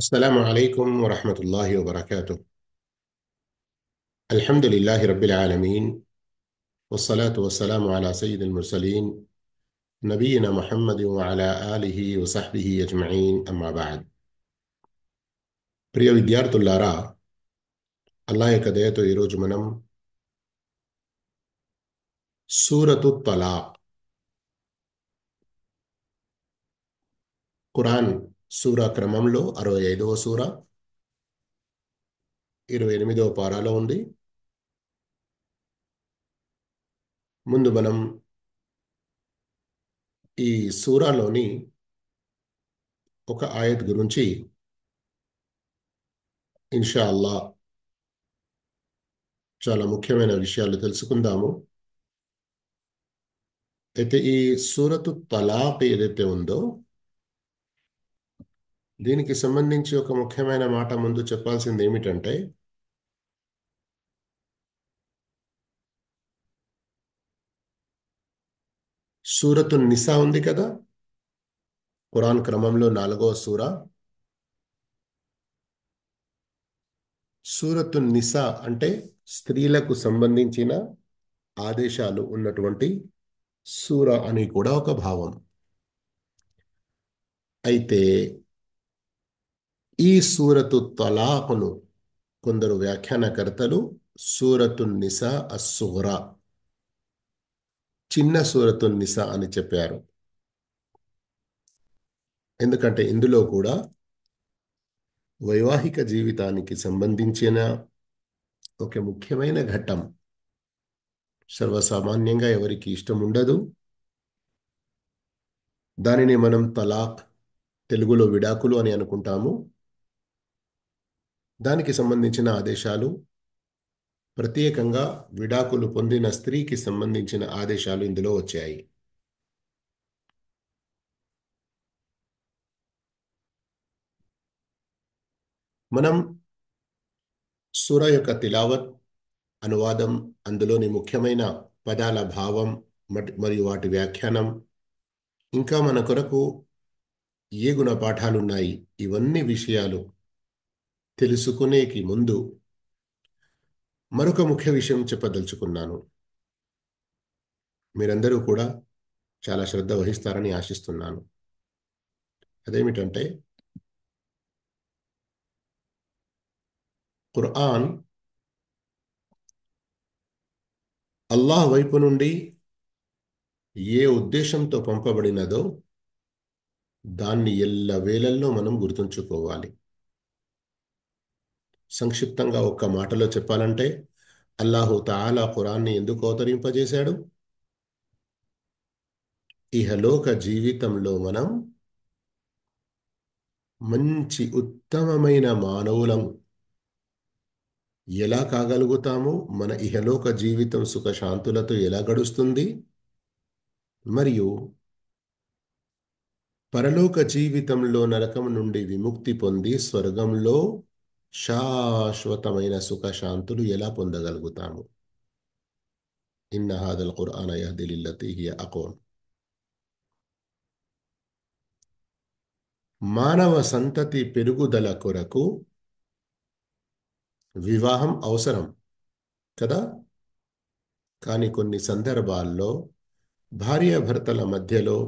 السلام عليكم ورحمة الله وبركاته. الحمد لله رب العالمين، والصلاة والسلام على سيد المرسلين نبينا محمد وعلى آله وصحبه أجمعين. أما بعد. ప్రియ విద్యార్థులారా, అల్లాహ్ యొక్క దయతో ఈరోజు మనం సూరతు తలాక్, ఖురాన్ సూరా క్రమంలో 65వ సూర 28వ పారాలో ఉంది. ముందు మనం ఈ సూరాలోని ఒక ఆయత్ గురించి ఇన్షా అల్లాహ్ చాలా ముఖ్యమైన విషయాలు తెలుసుకుందాము. అయితే ఈ సూరతు తలాక్ ఏదైతే ఉందో, దీనికి సంబంధించి ఒక ముఖ్యమైన మాట ముందు చెప్పాల్సింది ఏమిటంటే, సూరతు నిసా ఉంది కదా, ఖురాన్ క్రమంలో 4వ సూర. సూరతు నిసా అంటే స్త్రీలకు సంబంధించిన ఆదేశాలు ఉన్నటువంటి సూర అని కూడా ఒక భావం. అయితే ఈ సూరతు తలాక్ను కొందరు వ్యాఖ్యానకర్తలు సూరతు నిసా అస్సుగ్రా, చిన్న సూరతు నిసా అని చెప్పారు. ఎందుకంటే ఇందులో కూడా వైవాహిక జీవితానికి సంబంధించిన ఒక ముఖ్యమైన ఘట్టం. సర్వసామాన్యంగా ఎవరికి ఇష్టం ఉండదు. దానిని మనం తలాక్, తెలుగులో విడాకులు అని అనుకుంటాము. దానికి సంబంధించిన ఆదేశాలు, ప్రత్యేకంగా విడాకులు పొందిన స్త్రీకి సంబంధించిన ఆదేశాలు ఇందులో వచ్చాయి. మనం సూర యొక్క తిలావత్, అనువాదం, అందులోని ముఖ్యమైన పదాల భావం మరియు వాటి వ్యాఖ్యానం, ఇంకా మన కొరకు ఏ గుణపాఠాలున్నాయి, ఇవన్నీ విషయాలు తెలుసుకునేకి ముందు మరొక ముఖ్య విషయం చెప్పదలుచుకున్నాను. మీరందరూ కూడా చాలా శ్రద్ధ వహిస్తారని ఆశిస్తున్నాను. అదేమిటంటే, ఖురాన్ అల్లాహ్ వైపు నుండి ఏ ఉద్దేశంతో పంపబడినదో దాన్ని ఎల్లవేళల్లో మనం గుర్తుంచుకోవాలి. సంక్షిప్తంగా ఒక్క మాటలో చెప్పాలంటే, అల్లాహు తాలా ఖురాన్ని ఎందుకు అవతరింపజేశాడు? ఇహలోక జీవితంలో మనం మంచి ఉత్తమమైన మానవులం ఎలా కాగలుగుతాము, మన ఇహలోక జీవితం సుఖశాంతులతో ఎలా గడుస్తుంది, మరియు పరలోక జీవితంలో నరకం నుండి విముక్తి పొంది స్వర్గంలో శాశ్వతమైన సుఖశాంతులు ఎలా పొందగలుగుతాము. ఇన్న హాదల్ ఖురాన యహ్దీ లిల్లతీ హియ అఖ్వమ్. మానవ సంతతి పెరుగుదల కొరకు వివాహం అవసరం కదా. కానీ కొన్ని సందర్భాల్లో భార్యాభర్తల మధ్యలో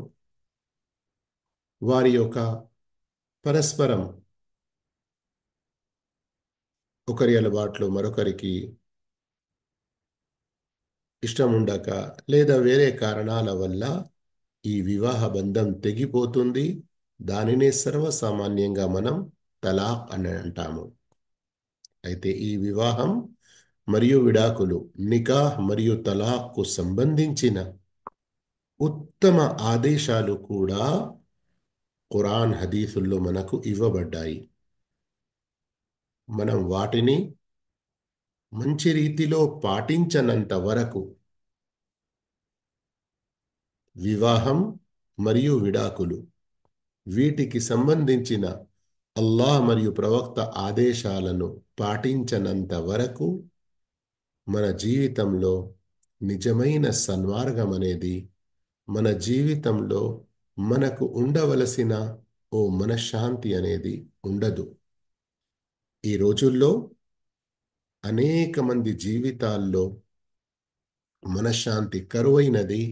వారి యొక్క పరస్పరం ఒకరి అలవాట్లు మరొకరికి ఇష్టం ఉండక, లేదా వేరే కారణాల వల్ల ఈ వివాహ బంధం తెగిపోతుంది. దానినే సర్వసామాన్యంగా మనం తలాక్ అని అంటాము. అయితే ఈ వివాహం మరియు విడాకులు, నికాహ్ మరియు తలాక్కు సంబంధించిన ఉత్తమ ఆదేశాలు కూడా ఖురాన్ హదీసుల్లో మనకు ఇవ్వబడ్డాయి. మనం వాటిని మంచి రీతిలో పాటించనంత వరకు వివాహం మరియు విడాకులు, వీటికి సంబంధించిన అల్లాహ్ మరియు ప్రవక్త ఆదేశాలను పాటించనంత వరకు మన జీవితంలో నిజమైన సన్మార్గం అనేది, మన జీవితంలో మనకు ఉండవలసిన ఓ మనశ్శాంతి అనేది ఉండదు. ఈ రోజుల్లో అనేక మంది జీవితాల్లో మనశ్శాంతి కరువైనది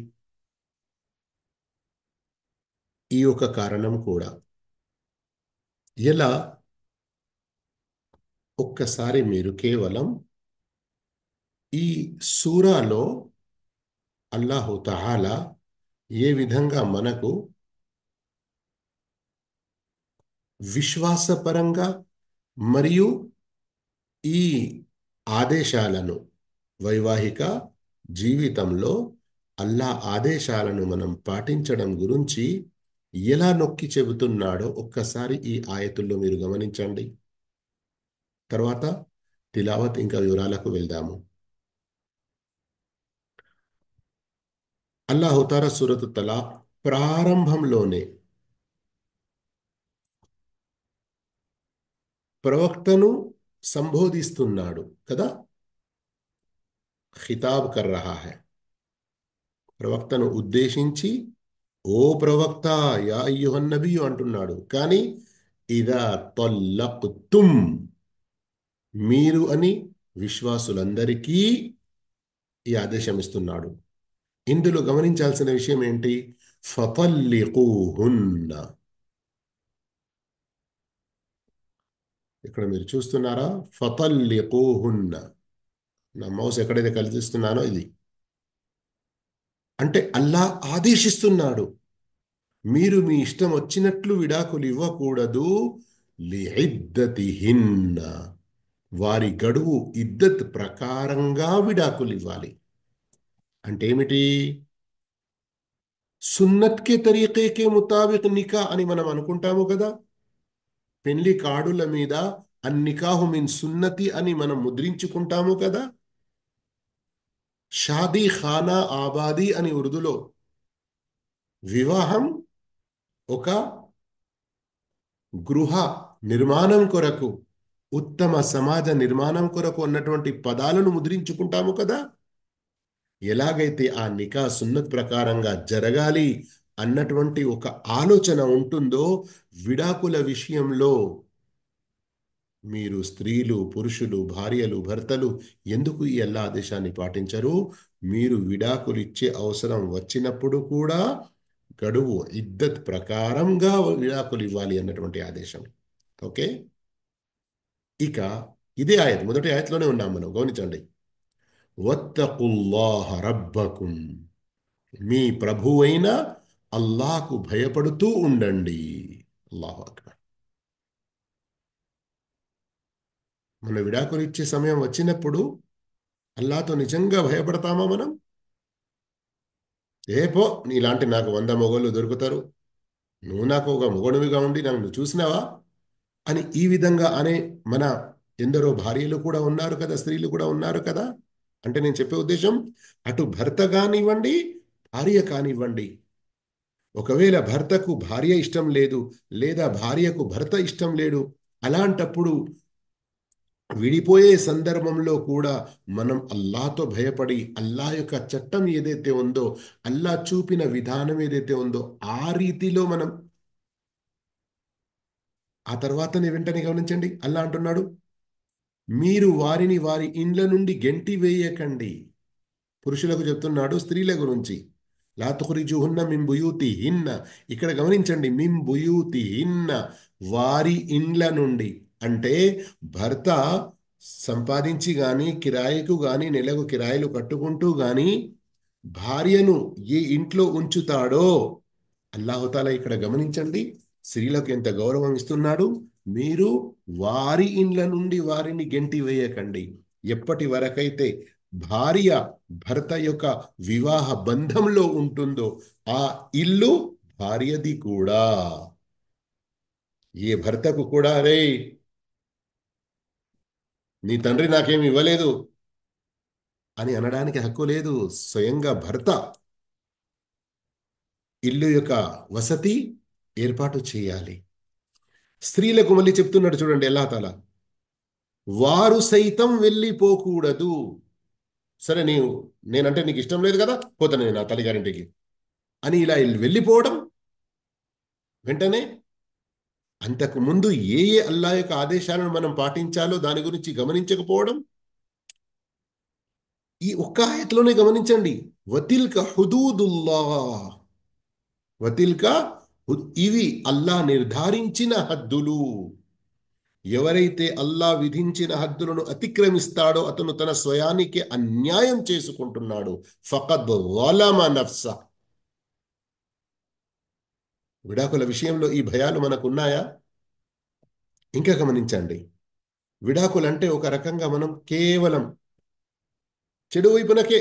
ఈ ఒక కారణం కూడా. ఎలా? ఒక్కసారి మీరు కేవలం ఈ సూరాలో అల్లాహు తఆలా ఏ విధంగా మనకు విశ్వాసపరంగా మరియు ఈ ఆదేశాలను వైవాహిక జీవితంలో అల్లా ఆదేశాలను మనం పాటించడం గురించి ఎలా నొక్కి చెబుతున్నాడో ఒక్కసారి ఈ ఆయతుల్లో మీరు గమనించండి. తర్వాత తిలావత్ ఇంకా వివరాలకు వెళ్దాము. అల్లాహు తాలా సూరతు తలాక్ ప్రారంభంలోనే ప్రవక్తను సంబోధిస్తున్నాడు కదా. ఖితాబ్ కర్ రహా హై, ప్రవక్తను ఉద్దేశించి ఓ ప్రవక్త యా అయ్యుహన్ నబియు అంటున్నాడు. కానీ ఇదా తల్లక్తుమ్, మీరు అని విశ్వాసులందరికీ ఈ ఆదేశం ఇస్తున్నాడు. ఇందులో గమనించాల్సిన విషయం ఏంటి? ఫతల్లిఖూహున్న. ఇక్కడ మీరు చూస్తున్నారా? ఫతల్లిఖూహున్న. నా మౌస్ ఎక్కడైతే కలిసిస్తున్నానో ఇది అంటే అల్లా ఆదేశిస్తున్నాడు, మీరు మీ ఇష్టం వచ్చినట్లు విడాకులు ఇవ్వకూడదు. లిఇద్దతిహిన్న, వారి గడువు ఇద్దత్ ప్రకారంగా విడాకులు ఇవ్వాలి. అంటే ఏమిటి? సున్నత్ కే తరీకే కే ముతాబిక్ నికా అని మనం అనుకుంటాము కదా. పెళ్లి కార్డుల మీద అన్నికాహు మిన్ సున్నతి అని మనం ముద్రించుకుంటాము కదా. షాదీ ఖానా ఆబాదీ అని ఉర్దూలో, వివాహం ఒక గృహ నిర్మాణం కొరకు, ఉత్తమ సమాజ నిర్మాణం కొరకు అన్నటువంటి పదాలను ముద్రించుకుంటాము కదా. ఎలాగైతే ఆ నికా సున్నత్ ప్రకారంగా జరగాలి అన్నటువంటి ఒక ఆలోచన ఉంటుందో, విడాకుల విషయంలో మీరు స్త్రీలు, పురుషులు, భార్యలు, భర్తలు ఎందుకు ఈ అల్లా ఆదేశాన్ని పాటించరు? మీరు విడాకులు ఇచ్చే అవసరం వచ్చినప్పుడు కూడా గడువు ఇద్దత్ ప్రకారంగా విడాకులు ఇవ్వాలి అన్నటువంటి ఆదేశం. ఓకే. ఇక ఇదే ఆయత్, మొదటి ఆయత్లోనే ఉన్నాం మనం, గమనించండి. వత్తకుల్లాహ రబ్బకుం, మీ ప్రభువైన అల్లాహకు భయపడుతూ ఉండండి. అల్లాహు అక్బర్. మన విడాకులు ఇచ్చే సమయం వచ్చినప్పుడు అల్లాతో నిజంగా భయపడతామా మనం? ఏపో, నీలాంటి నాకు 100 మొగోళ్ళు దొరుకుతారు, నువ్వు నాకు ఒక మొగడువిగా ఉండి నన్ను చూసినావా అని ఈ విధంగా అనే మన ఎందరో భార్యలు కూడా ఉన్నారు కదా, స్త్రీలు కూడా ఉన్నారు కదా. అంటే నేను చెప్పే ఉద్దేశం, అటు భర్త కానివ్వండి, భార్య కానివ్వండి, ఒకవేళ భర్తకు భార్య ఇష్టం లేదు లేదా భార్యకు భర్త ఇష్టం లేడు, అలాంటప్పుడు విడిపోయే సందర్భంలో కూడా మనం అల్లాతో భయపడి అల్లా యొక్క చట్టం ఏదైతే ఉందో, అల్లా చూపిన విధానం ఏదైతే ఉందో ఆ రీతిలో మనం, ఆ తర్వాతనే వెంటనే గమనించండి, అల్లా అంటున్నాడు, మీరు వారిని వారి ఇండ్ల నుండి గెంటి వేయకండి. పురుషులకు చెప్తున్నాడు, స్త్రీల గురించి. లా తుఖ్రిజుహున్న మిన్ బుయూతిహిన్న, ఇక్కడ గమనించండి, మిన్ బుయూతిహిన్న, వారి ఇండ్ల నుండి. అంటే భర్త సంపాదించి గాని, కిరాయికు గాని, నెలకు కిరాయిలు కట్టుకుంటూ గాని భార్యను ఏ ఇంట్లో ఉంచుతాడో, అల్లాహుతాలా ఇక్కడ గమనించండి, స్త్రీలకు ఎంత గౌరవం ఇస్తున్నాడు. మీరు వారి ఇండ్ల నుండి వారిని గెంటి వేయకండి. ఎప్పటి వరకైతే భార్య భర్త యొక్క వివాహ బంధంలో ఉంటుందో ఆ ఇల్లు భార్యది కూడా. ఏ భర్తకు కూడా రే నీ తండ్రి నాకేమి ఇవ్వలేదు అని అనడానికి హక్కు లేదు. స్వయంగా భర్త ఇల్లు యొక్క వసతి ఏర్పాటు చేయాలి. స్త్రీలకు మళ్ళీ చెప్తున్నాడు చూడండి అల్లాహ్ తాలా, వారు సైతం వెళ్ళిపోకూడదు. సరే, నేనంటే నీకు ఇష్టం లేదు కదా, పోతాను నేను నా తల్లిగారింటికి అని ఇలా వెళ్ళిపోవడం వెంటనే అంతకు ముందు ఏ ఏ అల్లా యొక్క ఆదేశాలను మనం పాటించాలో దాని గురించి గమనించకపోవడం. ఈ ఒక్క ఆయతలోనే గమనించండి. వతిల్క హుదూదుల్లా, వతిల్క ఇవి అల్లా నిర్ధారించిన హద్దులు. ఎవరైతే అల్లా విధించిన హద్దులను అతిక్రమిస్తాడో అతను తన స్వయానికి అన్యాయం చేసుకుంటున్నాడు. ఫకద్ వలమ నఫ్స. విడాకుల విషయంలో ఈ భయాలు మనకున్నాయా? ఇంకా గమనించండి. విడాకులంటే ఒక రకంగా మనం కేవలం చెడు వైపునకే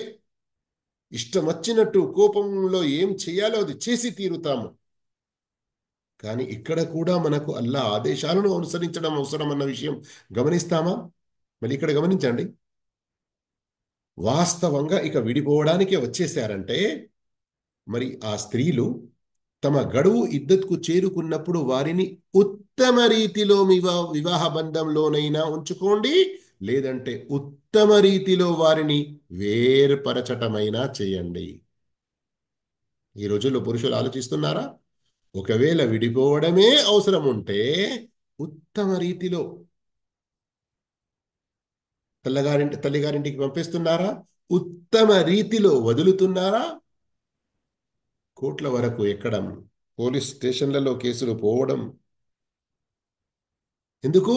ఇష్టం వచ్చినట్టు కోపంలో ఏం చేయాలో అది చేసి తీరుతాము. కానీ ఇక్కడ కూడా మనకు అల్లా ఆదేశాలను అనుసరించడం అవసరం అన్న విషయం గమనిస్తామా? మరి ఇక్కడ గమనించండి. వాస్తవంగా ఇక విడిపోవడానికే వచ్చేసారంటే మరి ఆ స్త్రీలు తమ గడువు ఇద్దత్కు చేరుకున్నప్పుడు వారిని ఉత్తమ రీతిలో వివాహ బంధంలోనైనా ఉంచుకోండి, లేదంటే ఉత్తమ రీతిలో వారిని వేర్పరచటమైనా చేయండి. ఈ రోజుల్లో పురుషులు ఆలోచిస్తున్నారా? ఒకవేళ విడిపోవడమే అవసరం ఉంటే ఉత్తమ రీతిలో తల్లిగారింటికి పంపిస్తున్నారా? ఉత్తమ రీతిలో వదులుతున్నారా? కోట్ల వరకు ఎక్కడం, పోలీస్ స్టేషన్లలో కేసులు పోవడం ఎందుకు?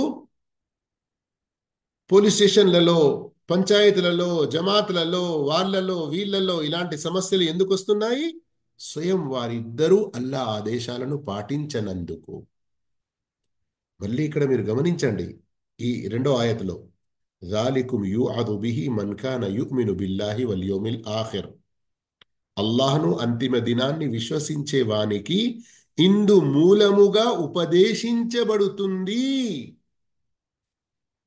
పోలీస్ స్టేషన్లలో, పంచాయతీలలో, జమాతులలో, వాళ్ళలో వీళ్ళలో ఇలాంటి సమస్యలు ఎందుకు వస్తున్నాయి? స్వయం వారిద్దరూ అల్లా ఆదేశాలను పాటించనందుకు. మళ్ళీ ఇక్కడ మీరు గమనించండి. ఈ రెండో ఆయతలో ذَلِكُمْ يُوعَظُ بِهِ مَنْ كَانَ يُؤْمِنُ بِاللَّهِ وَالْيَوْمِ الْآخِرِ. అల్లాహ్ను అంతిమ దినాన్ని విశ్వసించే వానికి ఇందు మూలముగా ఉపదేశించబడుతుంది.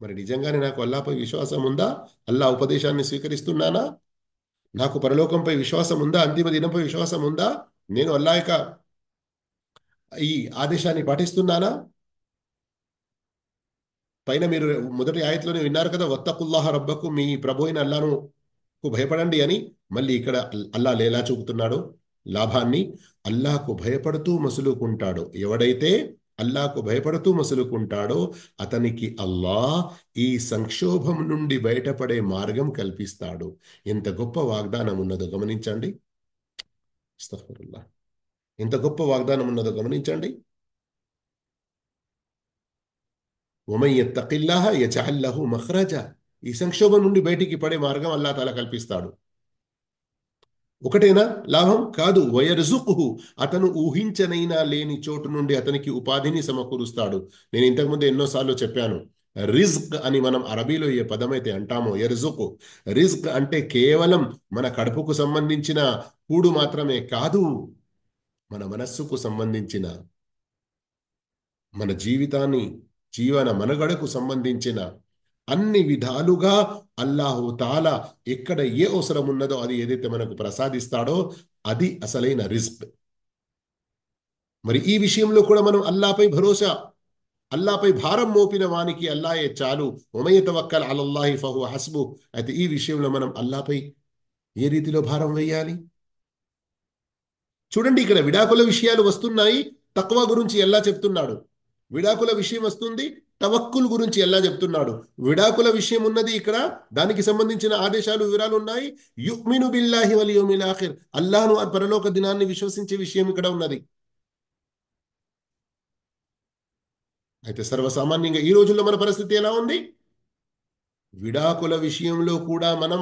మరి నిజంగానే నాకు అల్లాపై విశ్వాసం ఉందా? అల్లా ఉపదేశాన్ని స్వీకరిస్తున్నానా? నాకు పరలోకంపై విశ్వాసం ఉందా? అంతిమ దినంపై విశ్వాసం ఉందా? నేను అల్లా యొక్క ఈ ఆదేశాన్ని పాటిస్తున్నానా? పైన మీరు మొదటి ఆయతలోనే విన్నారు కదా, వత్తకుల్లాహ రబ్బకు, మీ ప్రభు అయిన అల్లాను భయపడండి అని. మళ్ళీ ఇక్కడ అల్లా ఎలా చూపుతున్నాడు లాభాన్ని? అల్లాకు భయపడుతూ మసులుకుంటాడో, ఎవడైతే అల్లాకు భయపడుతూ మసులుకుంటాడో అతనికి అల్లాహ్ ఈ సంక్షోభం నుండి బయటపడే మార్గం కల్పిస్తాడు. ఎంత గొప్ప వాగ్దానం ఉన్నదో గమనించండి. అస్తగ్ఫిరుల్లాహ్. ఎంత గొప్ప వాగ్దానం ఉన్నదో గమనించండి. వమన్ యత్తఖిల్లాహ యజఅల్ లహు మఖ్రజా. ఈ సంక్షోభం నుండి బయటికి పడే మార్గం అల్లాహ్ తాలా కల్పిస్తాడు. ఒకటేనా లాభం? కాదు. వయర్జుకుహు, అతను ఊహించనైనా లేని చోటు నుండి అతనికి ఉపాధిని సమకూరుస్తాడు. నేను ఇంతకుముందు ఎన్నోసార్లు చెప్పాను, రిజ్క్ అని మనం అరబీలో ఏ పదమైతే అంటామో యర్జుకు, రిజ్క్ అంటే కేవలం మన కడుపుకు సంబంధించిన కూడు మాత్రమే కాదు, మన మనస్సుకు సంబంధించిన, మన జీవితాన్ని, జీవన మనుగడకు సంబంధించిన అన్ని విధాలుగా అల్లాహు తాలా ఎక్కడ ఏ అవసరం ఉన్నదో అది ఏదైతే మనకు ప్రసాదిస్తాడో అది అసలైన రిజ్క్. మరి ఈ విషయంలో కూడా మనం అల్లాపై భరోసా, అల్లాపై భారం మోపిన వానికి అల్లాయే చాలు. వమన్ యతవక్కల్ అలల్లాహి ఫహువ హస్బు. అయితే ఈ విషయంలో మనం అల్లాపై ఏ రీతిలో భారం వేయాలి? చూడండి, ఇక్కడ విడాకుల విషయాలు వస్తున్నాయి, తక్వా గురించి ఎలా చెప్తున్నాడు. విడాకుల విషయం వస్తుంది, తవక్కుల్ గురించి ఎలా చెప్తున్నాడు. విడాకుల విషయం ఉన్నది ఇక్కడ, దానికి సంబంధించిన ఆదేశాలు వివరాలు ఉన్నాయి. యుమిను బిల్లాహి వల్ యౌమిల్ ఆఖిర్, అల్లాహ్ను పరలోక దినాన్ని విశ్వసించే విషయం ఇక్కడ ఉన్నది. అయితే సర్వసామాన్యంగా ఈ రోజుల్లో మన పరిస్థితి ఎలా ఉంది? విడాకుల విషయంలో కూడా మనం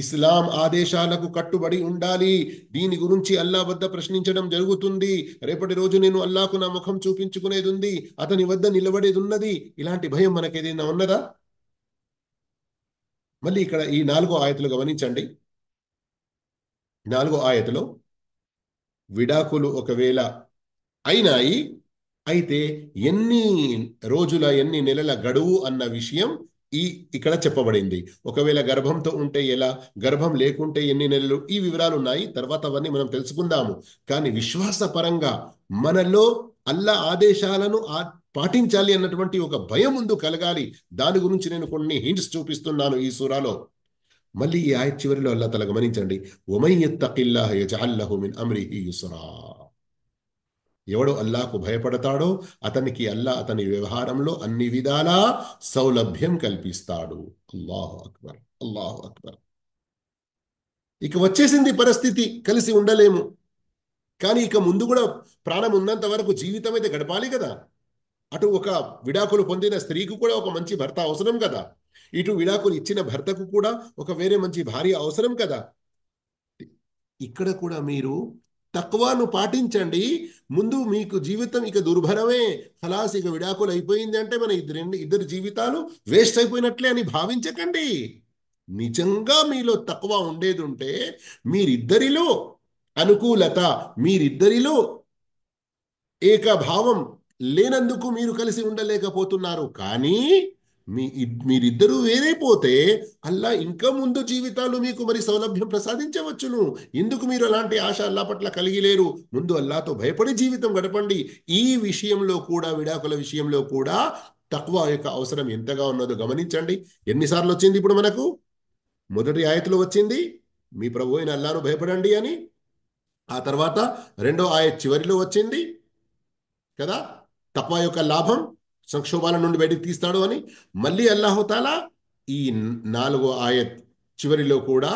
ఇస్లాం ఆదేశాలకు కట్టుబడి ఉండాలి. దీని గురించి అల్లా వద్ద ప్రశ్నించడం జరుగుతుంది. రేపటి రోజు నేను అల్లాకు నా ముఖం చూపించుకునేది ఉంది, అతని వద్ద నిలబడేది ఉన్నది. ఇలాంటి భయం మనకేదైనా ఉన్నదా? మళ్ళీ ఇక్కడ ఈ 4వ ఆయతలు గమనించండి. 4వ ఆయతలో విడాకులు ఒకవేళ అయినాయి, అయితే ఎన్ని రోజుల ఎన్ని నెలల గడువు అన్న విషయం ఇక్కడ చెప్పబడింది. ఒకవేళ గర్భంతో ఉంటే ఎలా, గర్భం లేకుంటే ఎన్ని నెలలు, ఈ వివరాలు ఉన్నాయి. తర్వాత అవన్నీ మనం తెలుసుకుందాము. కానీ విశ్వాసపరంగా మనలో అల్లా ఆదేశాలను పాటించాలి అన్నటువంటి ఒక భయం ముందు కలగాలి. దాని గురించి నేను కొన్ని హింట్స్ చూపిస్తున్నాను ఈ సూరాలో. మళ్ళీ ఈ ఆయత్ చివరిలో అల్లా తల గమనించండి. వమన్ యత్తఖిల్లాహ యజఅల్ లహు మిన్ అమ్రిహి యుస్రా. ఎవడు అల్లాహకు భయపడతాడో అతనికి అల్లా అతని వ్యవహారంలో అన్ని విధాలా సౌలభ్యం కల్పిస్తాడు. అల్లాహు అక్బర్, అల్లాహు అక్బర్. ఇక వచ్చేసింది పరిస్థితి, కలిసి ఉండలేము. కానీ ఇక ముందు కూడా ప్రాణం ఉన్నంత వరకు జీవితం అయితే గడపాలి కదా. అటు ఒక విడాకులు పొందిన స్త్రీకి కూడా ఒక మంచి భర్త అవసరం కదా, ఇటు విడాకులు ఇచ్చిన భర్తకు కూడా ఒక వేరే మంచి భార్య అవసరం కదా. ఇక్కడ కూడా మీరు తక్వాను పాటించండి. ముందు మీకు జీవితం ఇక దుర్భరమే, ఖలాస్ ఇక విడాకులు అయిపోయింది అంటే మన ఇద్దరి జీవితాలు వేస్ట్ అయిపోయినట్లే అని భావించకండి. నిజంగా మీలో తక్వా ఉండేది ఉంటే మీరిద్దరిలో అనుకూలత, మీరిద్దరిలో ఏకభావం లేనందుకు మీరు కలిసి ఉండలేకపోతున్నారు. కానీ మీరిద్దరూ వేరైపోతే అల్లా ఇంకా ముందు జీవితాలు మీకు మరి సౌలభ్యం ప్రసాదించవచ్చును. ఎందుకు మీరు అలాంటి ఆశ అల్లా పట్ల కలిగి లేరు? ముందు అల్లాతో భయపడి జీవితం గడపండి. ఈ విషయంలో కూడా, విడాకుల విషయంలో కూడా తక్వా యొక్క అవసరం ఎంతగా ఉన్నదో గమనించండి. ఎన్నిసార్లు వచ్చింది ఇప్పుడు మనకు? మొదటి ఆయతులో వచ్చింది మీ ప్రభు అయిన అల్లాను భయపడండి అని. ఆ తర్వాత రెండో ఆయత్ చివరిలో వచ్చింది కదా, తక్వా యొక్క లాభం సంక్షోభాల నుండి బయటికి తీస్తాడు అని. మళ్ళీ అల్లాహుతాలా ఈ నాలుగో ఆయత్ చివరిలో కూడా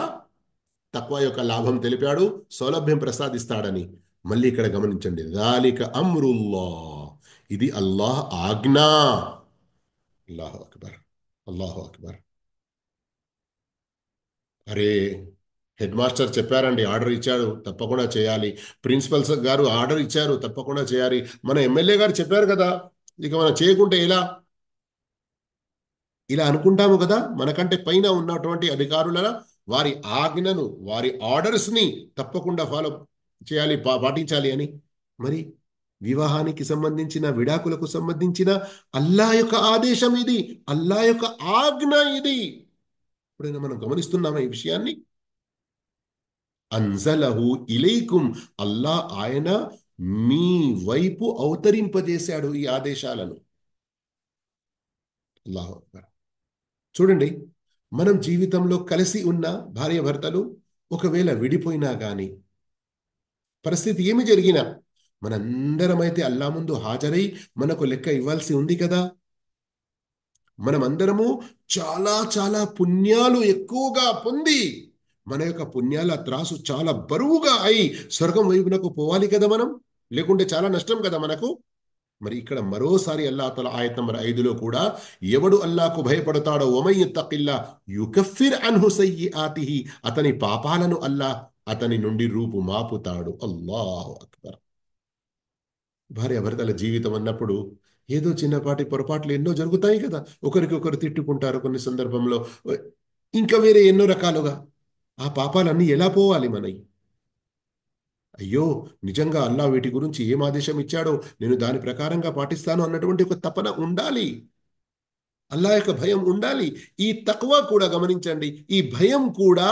తక్వా యొక్క లాభం తెలిపాడు, సౌలభ్యం ప్రసాదిస్తాడని. మళ్ళీ ఇక్కడ గమనించండి, దాలిక అమ్రుల్లా, ఇది అల్లాహ్ ఆజ్ఞ. అల్లాహు అక్బర్, అల్లాహు అక్బర్. అరే, హెడ్ మాస్టర్ చెప్పారండి, ఆర్డర్ ఇచ్చాడు, తప్పకుండా చేయాలి. ప్రిన్సిపల్స్ గారు ఆర్డర్ ఇచ్చారు, తప్పకుండా చేయాలి. మన ఎమ్మెల్యే గారు చెప్పారు కదా, ఇక మనం చేయకుంటే ఎలా? ఇలా అనుకుంటాము కదా. మనకంటే పైన ఉన్నటువంటి అధికారుల వారి ఆజ్ఞను, వారి ఆర్డర్స్ని తప్పకుండా ఫాలో చేయాలి, పాటించాలి అని. మరి వివాహానికి సంబంధించిన, విడాకులకు సంబంధించిన అల్లా యొక్క ఆదేశం ఇది, అల్లా యొక్క ఆజ్ఞ ఇది. ఎప్పుడైనా మనం గమనిస్తున్నామా ఈ విషయాన్ని? అన్జలహు ఇలైకుం, అల్లా ఆయన మీ వైపు అవతరింపజేశాడు ఈ ఆదేశాలను. అల్లాహు అక్బర్. చూడండి, మనం జీవితంలో కలిసి ఉన్న భార్యాభర్తలు ఒకవేళ విడిపోయినా కానీ, పరిస్థితి ఏమి జరిగినా, మనందరమైతే అల్లా ముందు హాజరై మనకు లెక్క ఇవ్వాల్సి ఉంది కదా. మనమందరము చాలా చాలా పుణ్యాలు ఎక్కువగా పొంది మన యొక్క పుణ్యాల త్రాసు చాలా బరువుగా అయి స్వర్గం వైపునకు పోవాలి కదా మనం, లేకుంటే చాలా నష్టం కదా మనకు. మరి ఇక్కడ మరోసారి అల్లా తల ఆయత్ నంబర్ 5లో కూడా, ఎవడు అల్లాకు భయపడతాడో వమన్ యత్తఖిల్లా యుకఫిర్ అన్హు సయ్యిఆతిహి, అతని పాపాలను అల్లా అతని నుండి రూపు మాపుతాడు. అల్లాహు అక్బర్. భార్యాభర్తల జీవితం అన్నప్పుడు ఏదో చిన్నపాటి పొరపాట్లు ఎన్నో జరుగుతాయి కదా. ఒకరికొకరు తిట్టుకుంటారు కొన్ని సందర్భంలో, ఇంకా వేరే ఎన్నో రకాలుగా. ఆ పాపాలన్నీ ఎలా పోవాలి మనవి? అయ్యో, నిజంగా అల్లా వీటి గురించి ఏం ఆదేశం ఇచ్చాడో నేను దాని ప్రకారంగా పాటిస్తాను అన్నటువంటి ఒక తపన ఉండాలి. అల్లా యొక్క భయం ఉండాలి. ఈ తక్వా కూడా గమనించండి, ఈ భయం కూడా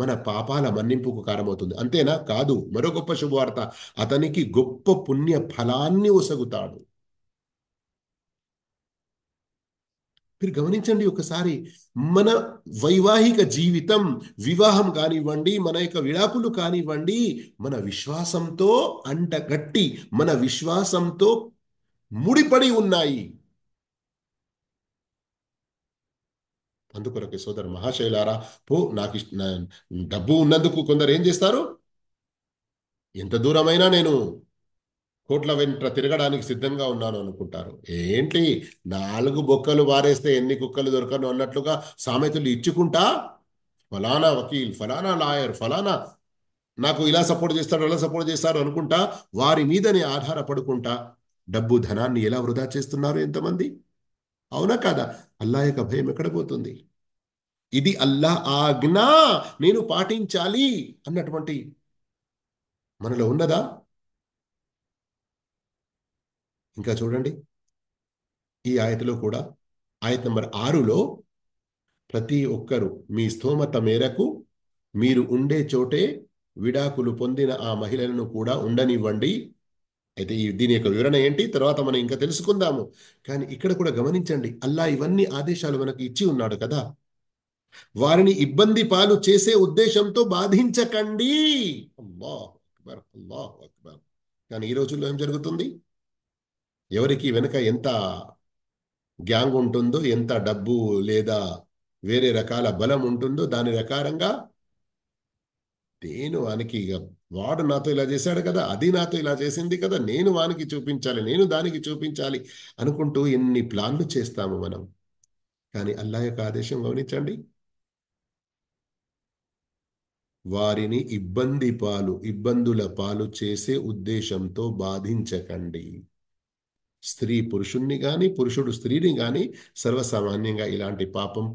మన పాపాల మన్నింపుకు కారణమవుతుంది. అంతేనా? కాదు, మరో గొప్ప శుభవార్త, అతనికి గొప్ప పుణ్య ఫలాన్ని ఒసగుతాడు. మీరు గమనించండి ఒకసారి, మన వైవాహిక జీవితం, వివాహం కానివ్వండి, మన యొక్క విడాకులు కానివ్వండి, మన విశ్వాసంతో అంటగట్టి, మన విశ్వాసంతో ముడిపడి ఉన్నాయి. అందుకొరకు సోదరు మహాశైలారా, నాకు డబ్బు ఉన్నందుకు కొందరు ఏం చేస్తారు, ఎంత దూరమైనా నేను కోట్ల వెంట తిరగడానికి సిద్ధంగా ఉన్నాను అనుకుంటారు. ఏంటి, 4 బొక్కలు వారేస్తే ఎన్ని కుక్కలు దొరకను అన్నట్లుగా సామెతలు ఇచ్చుకుంటా, ఫలానా వకీల్, ఫలానా లాయర్, ఫలానా నాకు ఇలా సపోర్ట్ చేస్తాడు, అలా సపోర్ట్ చేస్తాడు అనుకుంటా, వారి మీదనే ఆధారపడుకుంటా డబ్బు ధనాన్ని ఎలా వృధా చేస్తున్నారు ఎంతమంది? అవునా కాదా? అల్లా యొక్క భయం ఎక్కడ పోతుంది? ఇది అల్లా ఆజ్ఞ, నేను పాటించాలి అన్నటువంటి మనలో ఉన్నదా? ఇంకా చూడండి, ఈ ఆయతలో కూడా, ఆయత్ నంబర్ 6లో, ప్రతి ఒక్కరూ మీ స్థోమత మేరకు మీరు ఉండే చోటే విడాకులు పొందిన ఆ మహిళలను కూడా ఉండనివ్వండి. అయితే దీని యొక్క వివరణ ఏంటి తర్వాత మనం ఇంకా తెలుసుకుందాము. కానీ ఇక్కడ కూడా గమనించండి, అల్లా ఇవన్నీ ఆదేశాలు మనకు ఇచ్చి ఉన్నాడు కదా. వారిని ఇబ్బంది పాలు చేసే ఉద్దేశంతో బాధించకండి. అల్లాహు అక్బర్, అల్లాహు అక్బర్. కానీ ఈ రోజుల్లో ఏం జరుగుతుంది? ఎవరికి వెనుక ఎంత గ్యాంగ్ ఉంటుందో, ఎంత డబ్బు లేదా వేరే రకాల బలం ఉంటుందో దాని ప్రకారంగా నేను వానికి ఇక వాడు నాతో ఇలా చేశాడు కదా, అది నాతో ఇలా చేసింది కదా, నేను వానికి చూపించాలి, నేను దానికి చూపించాలి అనుకుంటూ ఎన్ని ప్లాన్లు చేస్తాము మనం. కానీ అల్లా యొక్క ఆదేశం గమనించండి, వారిని ఇబ్బందుల పాలు చేసే ఉద్దేశంతో బాధించకండి. స్త్రీ పురుషుణ్ణి గాని, పురుషుడు స్త్రీని గాని, సర్వసామాన్యంగా ఇలాంటి పాపం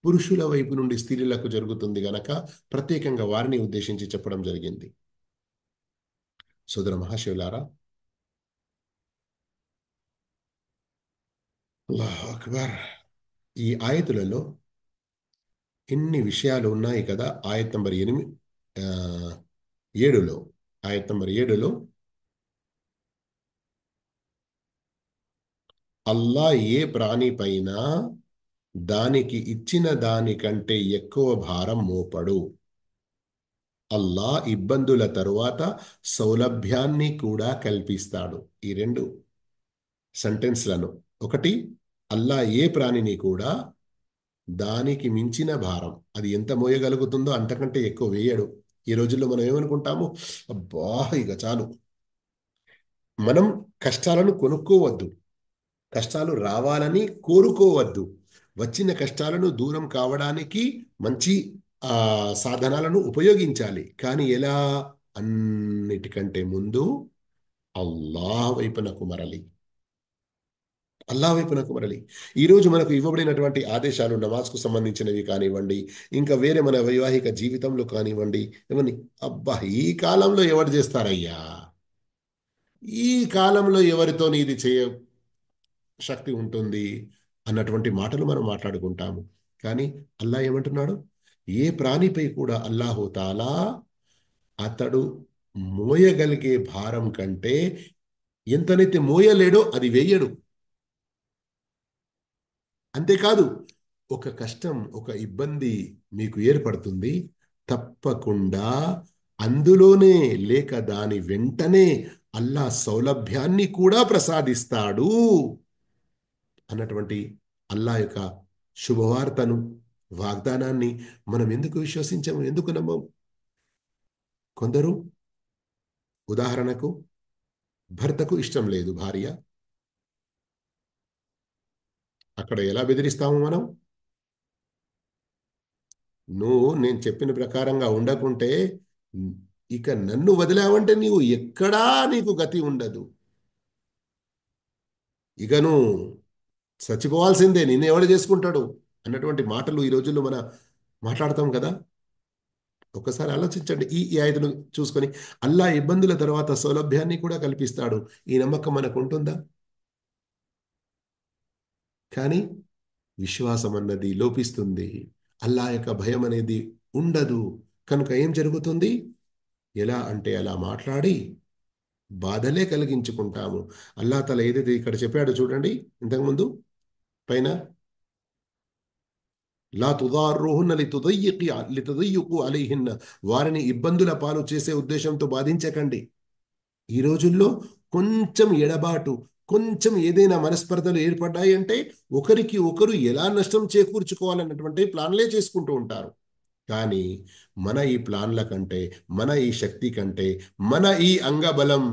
పురుషుల వైపు నుండి స్త్రీలకు జరుగుతుంది గనక ప్రత్యేకంగా వారిని ఉద్దేశించి చెప్పడం జరిగింది. సోదర మహాశివులారా, అల్లాహు అక్బర్. ఈ ఆయతులలో ఎన్ని విషయాలు ఉన్నాయి కదా. ఆయత్ నంబర్ 7లో, ఆయత్ నంబర్ 7లో అల్లా ఏ ప్రాణి పైన దానికి ఇచ్చిన దానికంటే ఎక్కువ భారం మోపడు. అల్లా ఇబ్బందుల తరువాత సౌలభ్యాన్ని కూడా కల్పిస్తాడు. ఈ రెండు సెంటెన్స్లను, ఒకటి, అల్లా ఏ ప్రాణిని కూడా దానికి మించిన భారం, అది ఎంత మోయగలుగుతుందో అంతకంటే ఎక్కువ వేయడు. ఈ రోజుల్లో మనం ఏమనుకుంటాము, అబ్బా ఇక చాలు. మనం కష్టాలను కొనుక్కోవద్దు, కష్టాలు రావాలని కోరుకోవద్దు. వచ్చిన కష్టాలను దూరం కావడానికి మంచి సాధనాలను ఉపయోగించాలి. కానీ ఎలా? అన్నిటికంటే ముందు అల్లాహ్ వైపునకు మరలి, అల్లాహ్ వైపునకు మరలి. ఈరోజు మనకు ఇవ్వబడినటువంటి ఆదేశాలు నమాజ్కు సంబంధించినవి కానివ్వండి, ఇంకా వేరే మన వైవాహిక జీవితంలో కానివ్వండి, ఏమని, అబ్బా ఈ కాలంలో ఎవరు చేస్తారయ్యా, ఈ కాలంలో ఎవరితో ఇది చేయ శక్తి ఉంటుంది అన్నటువంటి మాటలు మనం మాట్లాడుకుంటాము. కానీ అల్లాహ్ ఏమంటున్నాడు? ఏ ప్రాణిపై కూడా అల్లాహు తాలా అతడు మోయగలిగే భారం కంటే ఎంతనైతే మోయలేడో అది వేయడు. అంతేకాదు, ఒక కష్టం, ఒక ఇబ్బంది మీకు ఏర్పడుతుంది, తప్పకుండా అందులోనే లేక దాని వెంటనే అల్లా సౌలభ్యాన్ని కూడా ప్రసాదిస్తాడు అన్నటువంటి అల్లా యొక్క శుభవార్తను, వాగ్దానాన్ని మనం ఎందుకు విశ్వసించము, ఎందుకు నమ్మము? కొందరు, ఉదాహరణకు, భర్తకు ఇష్టం లేదు భార్య, అక్కడ ఎలా బెదిరిస్తాము మనం? నువ్వు నేను చెప్పిన ప్రకారంగా ఉండకుంటే ఇక నన్ను వదిలావంటే నీవు ఎక్కడా నీకు గతి ఉండదు, ఇక నువ్వు చచ్చిపోవాల్సిందే, నిన్ను ఎవడు చేసుకుంటాడు అన్నటువంటి మాటలు ఈ రోజుల్లో మన మాట్లాడతాం కదా. ఒక్కసారి ఆలోచించండి. ఈ ఆయతను చూసుకొని అల్లా ఇబ్బందుల తర్వాత సౌలభ్యాన్ని కూడా కల్పిస్తాడు, ఈ నమ్మకం మనకు ఉంటుందా? కానీ విశ్వాసం అన్నది లోపిస్తుంది, అల్లా యొక్క భయం అనేది ఉండదు. కనుక ఏం జరుగుతుంది? ఎలా అంటే అలా మాట్లాడి బాధలే కలిగించుకుంటాము. అల్లా తల ఏదైతే ఇక్కడ చెప్పాడో చూడండి, ఇంతకుముందు పైన, లా తుదార్రుహున్న లితుదయ్యికు అలైహిన్న, వారిని ఇబ్బందుల పాలు చేసే ఉద్దేశంతో బాధించకండి. ఈ రోజుల్లో కొంచెం ఎడబాటు, కొంచెం ఏదైనా మనస్పర్ధలు ఏర్పడ్డాయి అంటే ఒకరికి ఒకరు ఎలా నష్టం చేకూర్చుకోవాలన్నటువంటి ప్లాన్లే చేసుకుంటూ ఉంటారు. కానీ మన ఈ ప్లాన్ల కంటే, మన ఈ శక్తి కంటే, మన ఈ అంగబలం,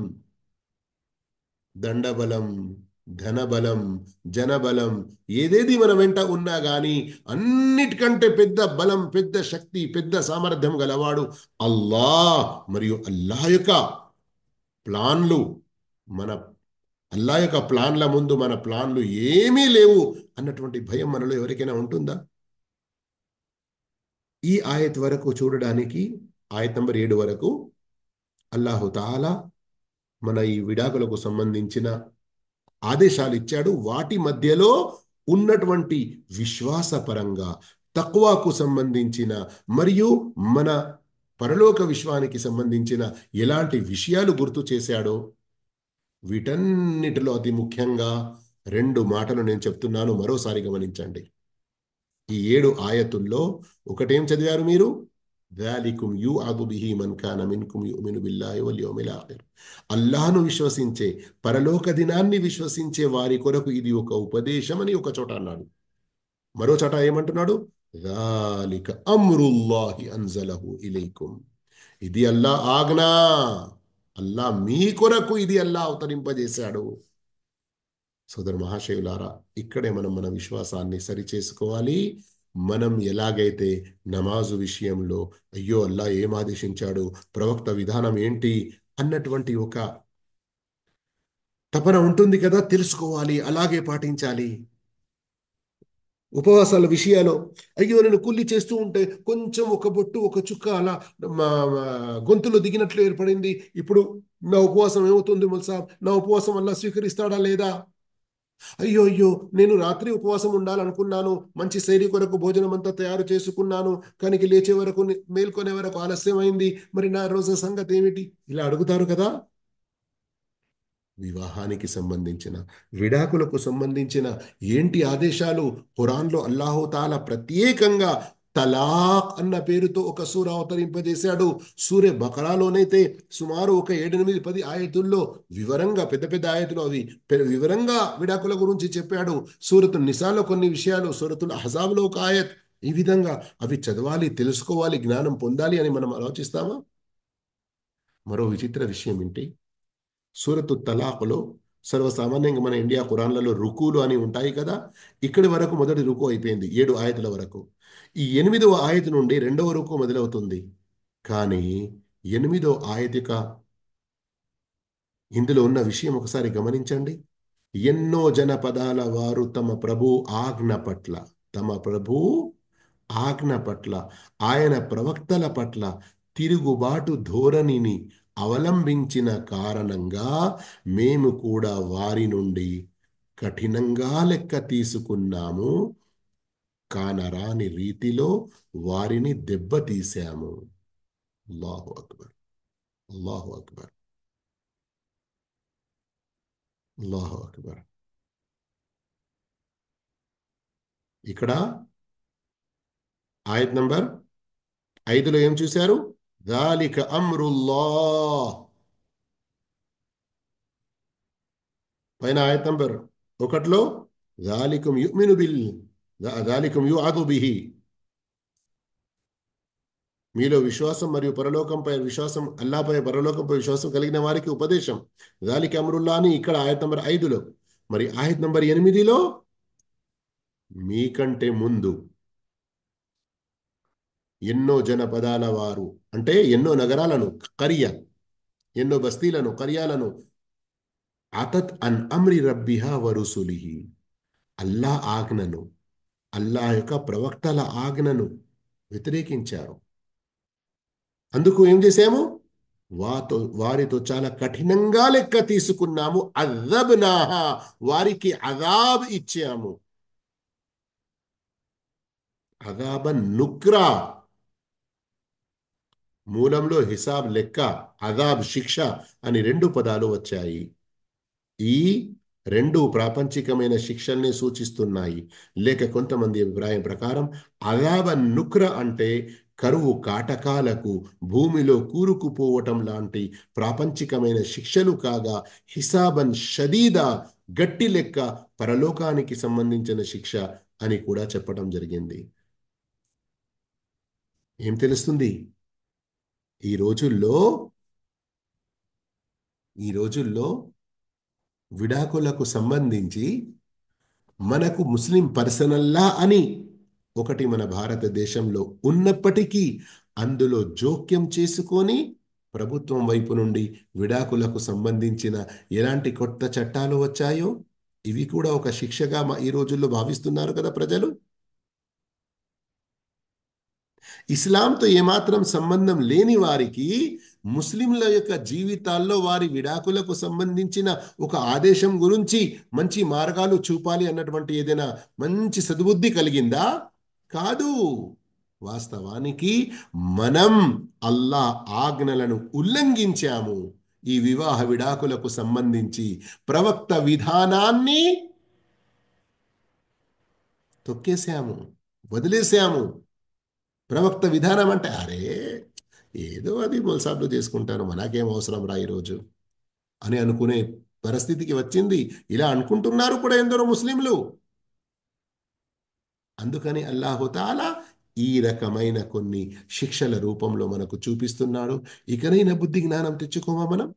దండబలం, ధనబలం, జనబలం, ఏదేది మన వెంట ఉన్నా గాని అన్నిటికంటే పెద్ద బలం, పెద్ద శక్తి, పెద్ద సామర్థ్యం గలవాడు అల్లాహ్. మరియు అల్లాహ్ యొక్క ప్లాన్లు, మన అల్లా యొక్క ప్లాన్ల ముందు మన ప్లాన్లు ఏమీ లేవు అన్నటువంటి భయం మనలో ఎవరికైనా ఉంటుందా? ఈ ఆయత్ వరకు చూడడానికి, ఆయత్ నంబర్ 7 వరకు అల్లాహు తాలా మన ఈ విడాకులకు సంబంధించిన ఆదేశాలు ఇచ్చాడు. వాటి మధ్యలో ఉన్నటువంటి విశ్వాసపరంగా తక్వాకు సంబంధించిన మరియు మన పరలోక విశ్వానికి సంబంధించిన ఎలాంటి విషయాలు గుర్తు చేశాడో, వీటన్నిటిలో అతి ముఖ్యంగా 2 మాటలు నేను చెప్తున్నాను, మరోసారి గమనించండి. ఈ 7 ఆయతుల్లో ఒకటేం చదివారు మీరు? ذَلِكُمْ يُوعَظُ بِهِ مَنْ كَانَ مِنْكُمْ يُؤْمِنُ بِاللَّهِ وَالْيَوْمِ الْآخِرِ. అల్లాహ్ను విశ్వసించే, పరలోక దినాన్ని విశ్వసించే వారి కొరకు ఇది ఒక ఉపదేశం అని ఒక చోట అన్నాడు. మరో చోట ఏమంటున్నాడు? ذَلِكَ أَمْرُ اللَّهِ أَنْزَلَهُ إِلَيْكُمْ. ఇది అల్లా ఆజ్ఞ. అల్లా మీ కొరకు ఇది అల్లా అవతరింపజేశాడు. సోదర మహాశయులారా, ఇక్కడే మనం మన విశ్వాసాన్ని సరిచేసుకోవాలి. మనం ఎలాగైతే నమాజు విషయంలో అయ్యో అల్లా ఏం ఆదేశించాడు, ప్రవక్త విధానం ఏంటి అన్నటువంటి ఒక తపన ఉంటుంది కదా, తెలుసుకోవాలి, అలాగే పాటించాలి. ఉపవాసాల విషయాలు అయ్యో నేను కుల్లి చేస్తూ ఉంటే కొంచెం ఒక బొట్టు ఒక చుక్క అలా గొంతులో దిగినట్లు ఏర్పడింది, ఇప్పుడు నా ఉపవాసం ఏమవుతుంది ముల్సా, నా ఉపవాసం అల్లా స్వీకరిస్తాడా లేదా? అయ్యో అయ్యో నేను రాత్రి ఉపవాసం ఉండాలనుకున్నాను, మంచి శైలి కొరకు భోజనం అంతా తయారు చేసుకున్నాను, కానీ లేచే వరకు మేల్కొనే వరకు ఆలస్యమైంది, మరి నా రోజు సంగతి ఏమిటి? ఇలా అడుగుతారు కదా. వివాహానికి సంబంధించిన, విడాకులకు సంబంధించిన ఏంటి ఆదేశాలు? ఖురాన్లో అల్లాహుతాలా ప్రత్యేకంగా తలాక్ అన్న పేరుతో ఒక సూర అవతరింపజేశాడు. సూరె బకరాలోనైతే సుమారు ఒక 7, 8, 10 ఆయతుల్లో వివరంగా, పెద్ద పెద్ద ఆయతులు అవి వివరంగా విడాకుల గురించి చెప్పాడు. సూరతుల్ నిసాలో కొన్ని విషయాలు, సూరతుల్ అహజాబ్లో ఒక ఆయత్. ఈ విధంగా అవి చదవాలి, తెలుసుకోవాలి, జ్ఞానం పొందాలి అని మనం ఆలోచిస్తామా? మరో విచిత్ర విషయం ఏంటి? సూరతు తలాక్లో సర్వసామాన్యంగా మన ఇండియా ఖురాన్లలో రుకులు అని ఉంటాయి కదా. ఇక్కడి వరకు మొదటి రుకు అయిపోయింది, 7 ఆయతుల వరకు. ఈ 8వ ఆయతు నుండి 2వ రుకు మొదలవుతుంది. కానీ 8వ ఆయతిక ఇందులో ఉన్న విషయం ఒకసారి గమనించండి. ఎన్నో జనపదాల వారు తమ ప్రభు ఆజ్ఞ పట్ల, ఆయన ప్రవక్తల పట్ల తిరుగుబాటు ధోరణిని అవలంబించిన కారణంగా మేము కూడా వారి నుండి కఠినంగా లెక్క తీసుకున్నాము, కానరాని రీతిలో వారిని దెబ్బతీశాము. అల్లాహు అక్బర్, అల్లాహు అక్బర్, అల్లాహు అక్బర్. ఇక్కడ ఆయత్ నంబర్ 5లో ఏం చూశారు? ذَلِكَ أَمْرُ اللَّهِ. పైన ఆయత్ నంబర్ 1లో ذَلِكُمْ يُؤْمِنُ بِالله ذَلِكُمْ يُوعَظُ بِهِ. మీలో విశ్వాసం మరియు పరలోకంపై విశ్వాసం, అల్లాపై పరలోకంపై విశ్వాసం కలిగిన వారికి ఉపదేశం. ذَلِكَ أَمْرُ اللَّهِ అని ఇక్కడ ఆయత్ నంబర్ 5లో. మరి ఆయత్ నంబర్ 8లో మీకంటే ముందు ఎన్నో జనపదాల వారు, అంటే ఎన్నో నగరాలను, కరియా, ఎన్నో బస్తీలను, కరియాలను, అతత్ అన్ అమ్రి రబ్బిహా వరుసులిహి, అల్లా ఆజ్ఞను, అల్లా యొక్క ప్రవక్తల ఆజ్ఞను వ్యతిరేకించారు. అందుకు ఏం చేశాము? వారితో చాలా కఠినంగా లెక్క తీసుకున్నాము. అదబ్నాహా, వారికి అదాబ్ ఇచ్చాము. అదాబన్ నుక్రా, మూలంలో హిసాబ్ లెక్క, అదాబ్ శిక్ష అని 2 పదాలు వచ్చాయి. ఈ 2 ప్రాపంచికమైన శిక్షల్ని సూచిస్తున్నాయి. లేక కొంతమంది అభిప్రాయం ప్రకారం అదాబన్ నుక్ర అంటే కరువు కాటకాలకు, భూమిలో కూరుకుపోవటం లాంటి ప్రాపంచికమైన శిక్షలు కాగా, హిసాబన్ షదీదా, గట్టి లెక్క, పరలోకానికి సంబంధించిన శిక్ష అని కూడా చెప్పడం జరిగింది. ఏం తెలుస్తుంది? ఈ రోజుల్లో ఈ రోజుల్లో విడాకులకు సంబంధించి మనకు ముస్లిం పర్సనల్లా అని ఒకటి మన భారతదేశంలో ఉన్నప్పటికీ అందులో జోక్యం చేసుకొని ప్రభుత్వం వైపు నుండి విడాకులకు సంబంధించిన ఎలాంటి కొత్త చట్టాలు వచ్చాయో ఇవి కూడా ఒక శిక్షగా ఈ రోజుల్లో భావిస్తున్నారు కదా ప్రజలు. ఇస్లాంతో ఏమాత్రం సంబంధం లేని వారికి ముస్లింల యొక్క జీవితాల్లో వారి విడాకులకు సంబంధించిన ఒక ఆదేశం గురించి మంచి మార్గాలు చూపాలి అన్నటువంటి ఏదైనా మంచి సద్బుద్ధి కలిగిందా? కాదు. వాస్తవానికి మనం అల్లా ఆజ్ఞలను ఉల్లంఘించాము. ఈ వివాహ విడాకులకు సంబంధించి ప్రవక్త విధానాన్ని తొక్కేశాము, వదిలేశాము. ప్రవక్త విధానం అంటే అరే ఏదో అది ముల్సాబ్లు చేసుకుంటాను, మనకేం అవసరం రా ఈరోజు అని అనుకునే పరిస్థితికి వచ్చింది. ఇలా అనుకుంటున్నారు కూడా ఎందరో ముస్లింలు. అందుకని అల్లాహుతాలా ఈ రకమైన కొన్ని శిక్షల రూపంలో మనకు చూపిస్తున్నాడు. ఇకనైనా బుద్ధి జ్ఞానం తెచ్చుకోమా మనం.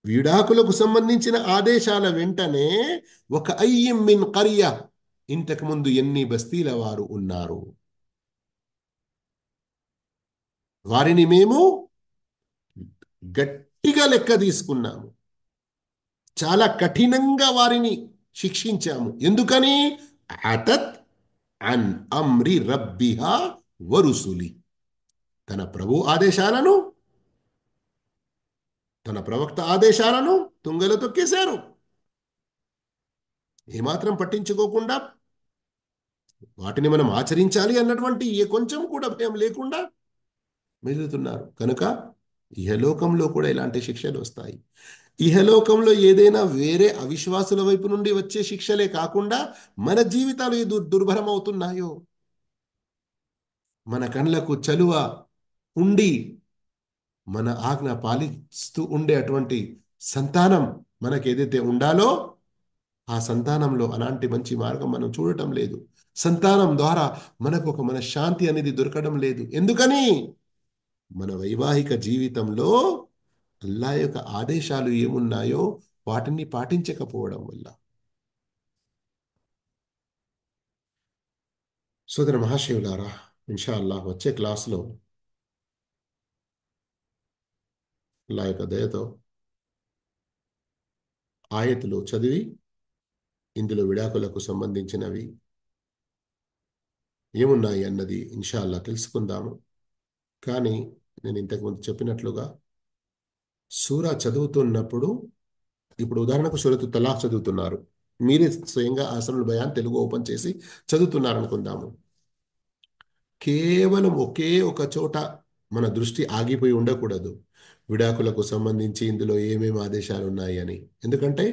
విడాకులకు సంబంధించిన ఆదేశాల వెంటనే ఒక అయ్యిం మిన్ కరియా, ఇంతకు ముందు ఎన్ని బస్తీల వారు ఉన్నారు, వారిని మేము గట్టిగా లెక్క తీసుకున్నాము, చాలా కఠినంగా వారిని శిక్షించాము. ఎందుకని? అతత్ అన్ అమ్రి రబ్బిహా వరుసులి, తన ప్రభు ఆదేశాలను, తన ప్రవక్త ఆదేశాలను తుంగలో తొక్కేశారు. ఏమాత్రం పట్టించుకోకుండా వాటిని మనం ఆచరించాలి అన్నటువంటి ఏ కొంచెం కూడా భయం లేకుండా మెలుగుతున్నారు. కనుక ఇహలోకంలో కూడా ఇలాంటి శిక్షలు వస్తాయి. ఇహలోకంలో ఏదైనా వేరే అవిశ్వాసుల వైపు నుండి వచ్చే శిక్షలే కాకుండా మన జీవితాలు ఏ దుర్భరం అవుతున్నాయో, మన కళ్ళకు చలువ ఉండి మన ఆజ్ఞ పాలిస్తూ ఉండే అటువంటి సంతానం మనకు ఏదైతే ఉండాలో, ఆ సంతానంలో అలాంటి మంచి మార్గం మనం చూడటం లేదు. సంతానం ద్వారా మనకు ఒక మన శాంతి అనేది దొరకడం లేదు. ఎందుకని? మన వైవాహిక జీవితంలో అల్లా యొక్క ఆదేశాలు ఏమున్నాయో వాటిని పాటించకపోవడం వల్ల. సోదర మహాశివులారా, ఇన్షా అల్లాహ్ వచ్చే క్లాస్లో అల్లా యొక్క దయతో ఆయతులు చదివి ఇందులో విడాకులకు సంబంధించినవి ఏమున్నాయి అన్నది ఇన్షా అల్లాహ్ తెలుసుకుందాము. కానీ నేను ఇంతకుముందు చెప్పినట్లుగా సూరా చదువుతున్నప్పుడు, ఇప్పుడు ఉదాహరణకు సూరతు తలాక్ చదువుతున్నారు, మీరే స్వయంగా అసలు బయాన్ తెలుగు ఓపెన్ చేసి చదువుతున్నారు అనుకుందాము. కేవలం ఒకే ఒక చోట మన దృష్టి ఆగిపోయి ఉండకూడదు. విడాకులకు సంబంధించి ఇందులో ఏమేమి ఆదేశాలు ఉన్నాయి అని. ఎందుకంటే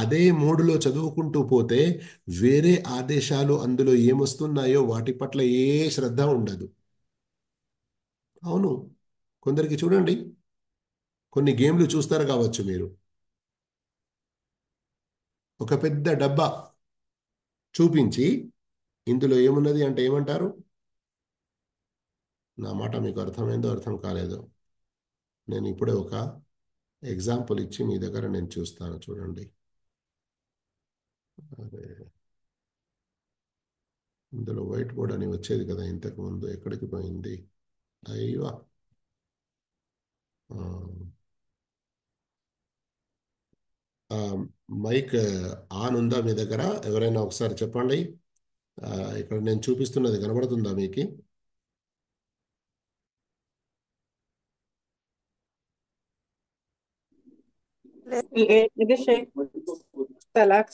అదే మూడులో చదువుకుంటూ పోతే వేరే ఆదేశాలు అందులో ఏమొస్తున్నాయో వాటి పట్ల ఏ శ్రద్ధ ఉండదు. అవును, కొందరికి చూడండి, కొన్ని గేమ్లు చూస్తారు కావచ్చు మీరు, ఒక పెద్ద డబ్బా చూపించి ఇందులో ఏమున్నది అంటే ఏమంటారు? నా మాట మీకు అర్థమైందో అర్థం కాలేదో, నేను ఇప్పుడే ఒక ఎగ్జాంపుల్ ఇచ్చి మీ దగ్గర నేను చూస్తాను, చూడండి. అరే, ఇందులో వైట్ బోర్డ్ అని వచ్చేది కదా ఇంతకు ముందు, ఎక్కడికి పోయింది? అయ్యో, మైక్ ఆన్ ఉందా మీ దగ్గర? ఎవరైనా ఒకసారి చెప్పండి. ఇక్కడ నేను చూపిస్తున్నది కనబడుతుందా మీకు? ఇది షేక్ తలాక్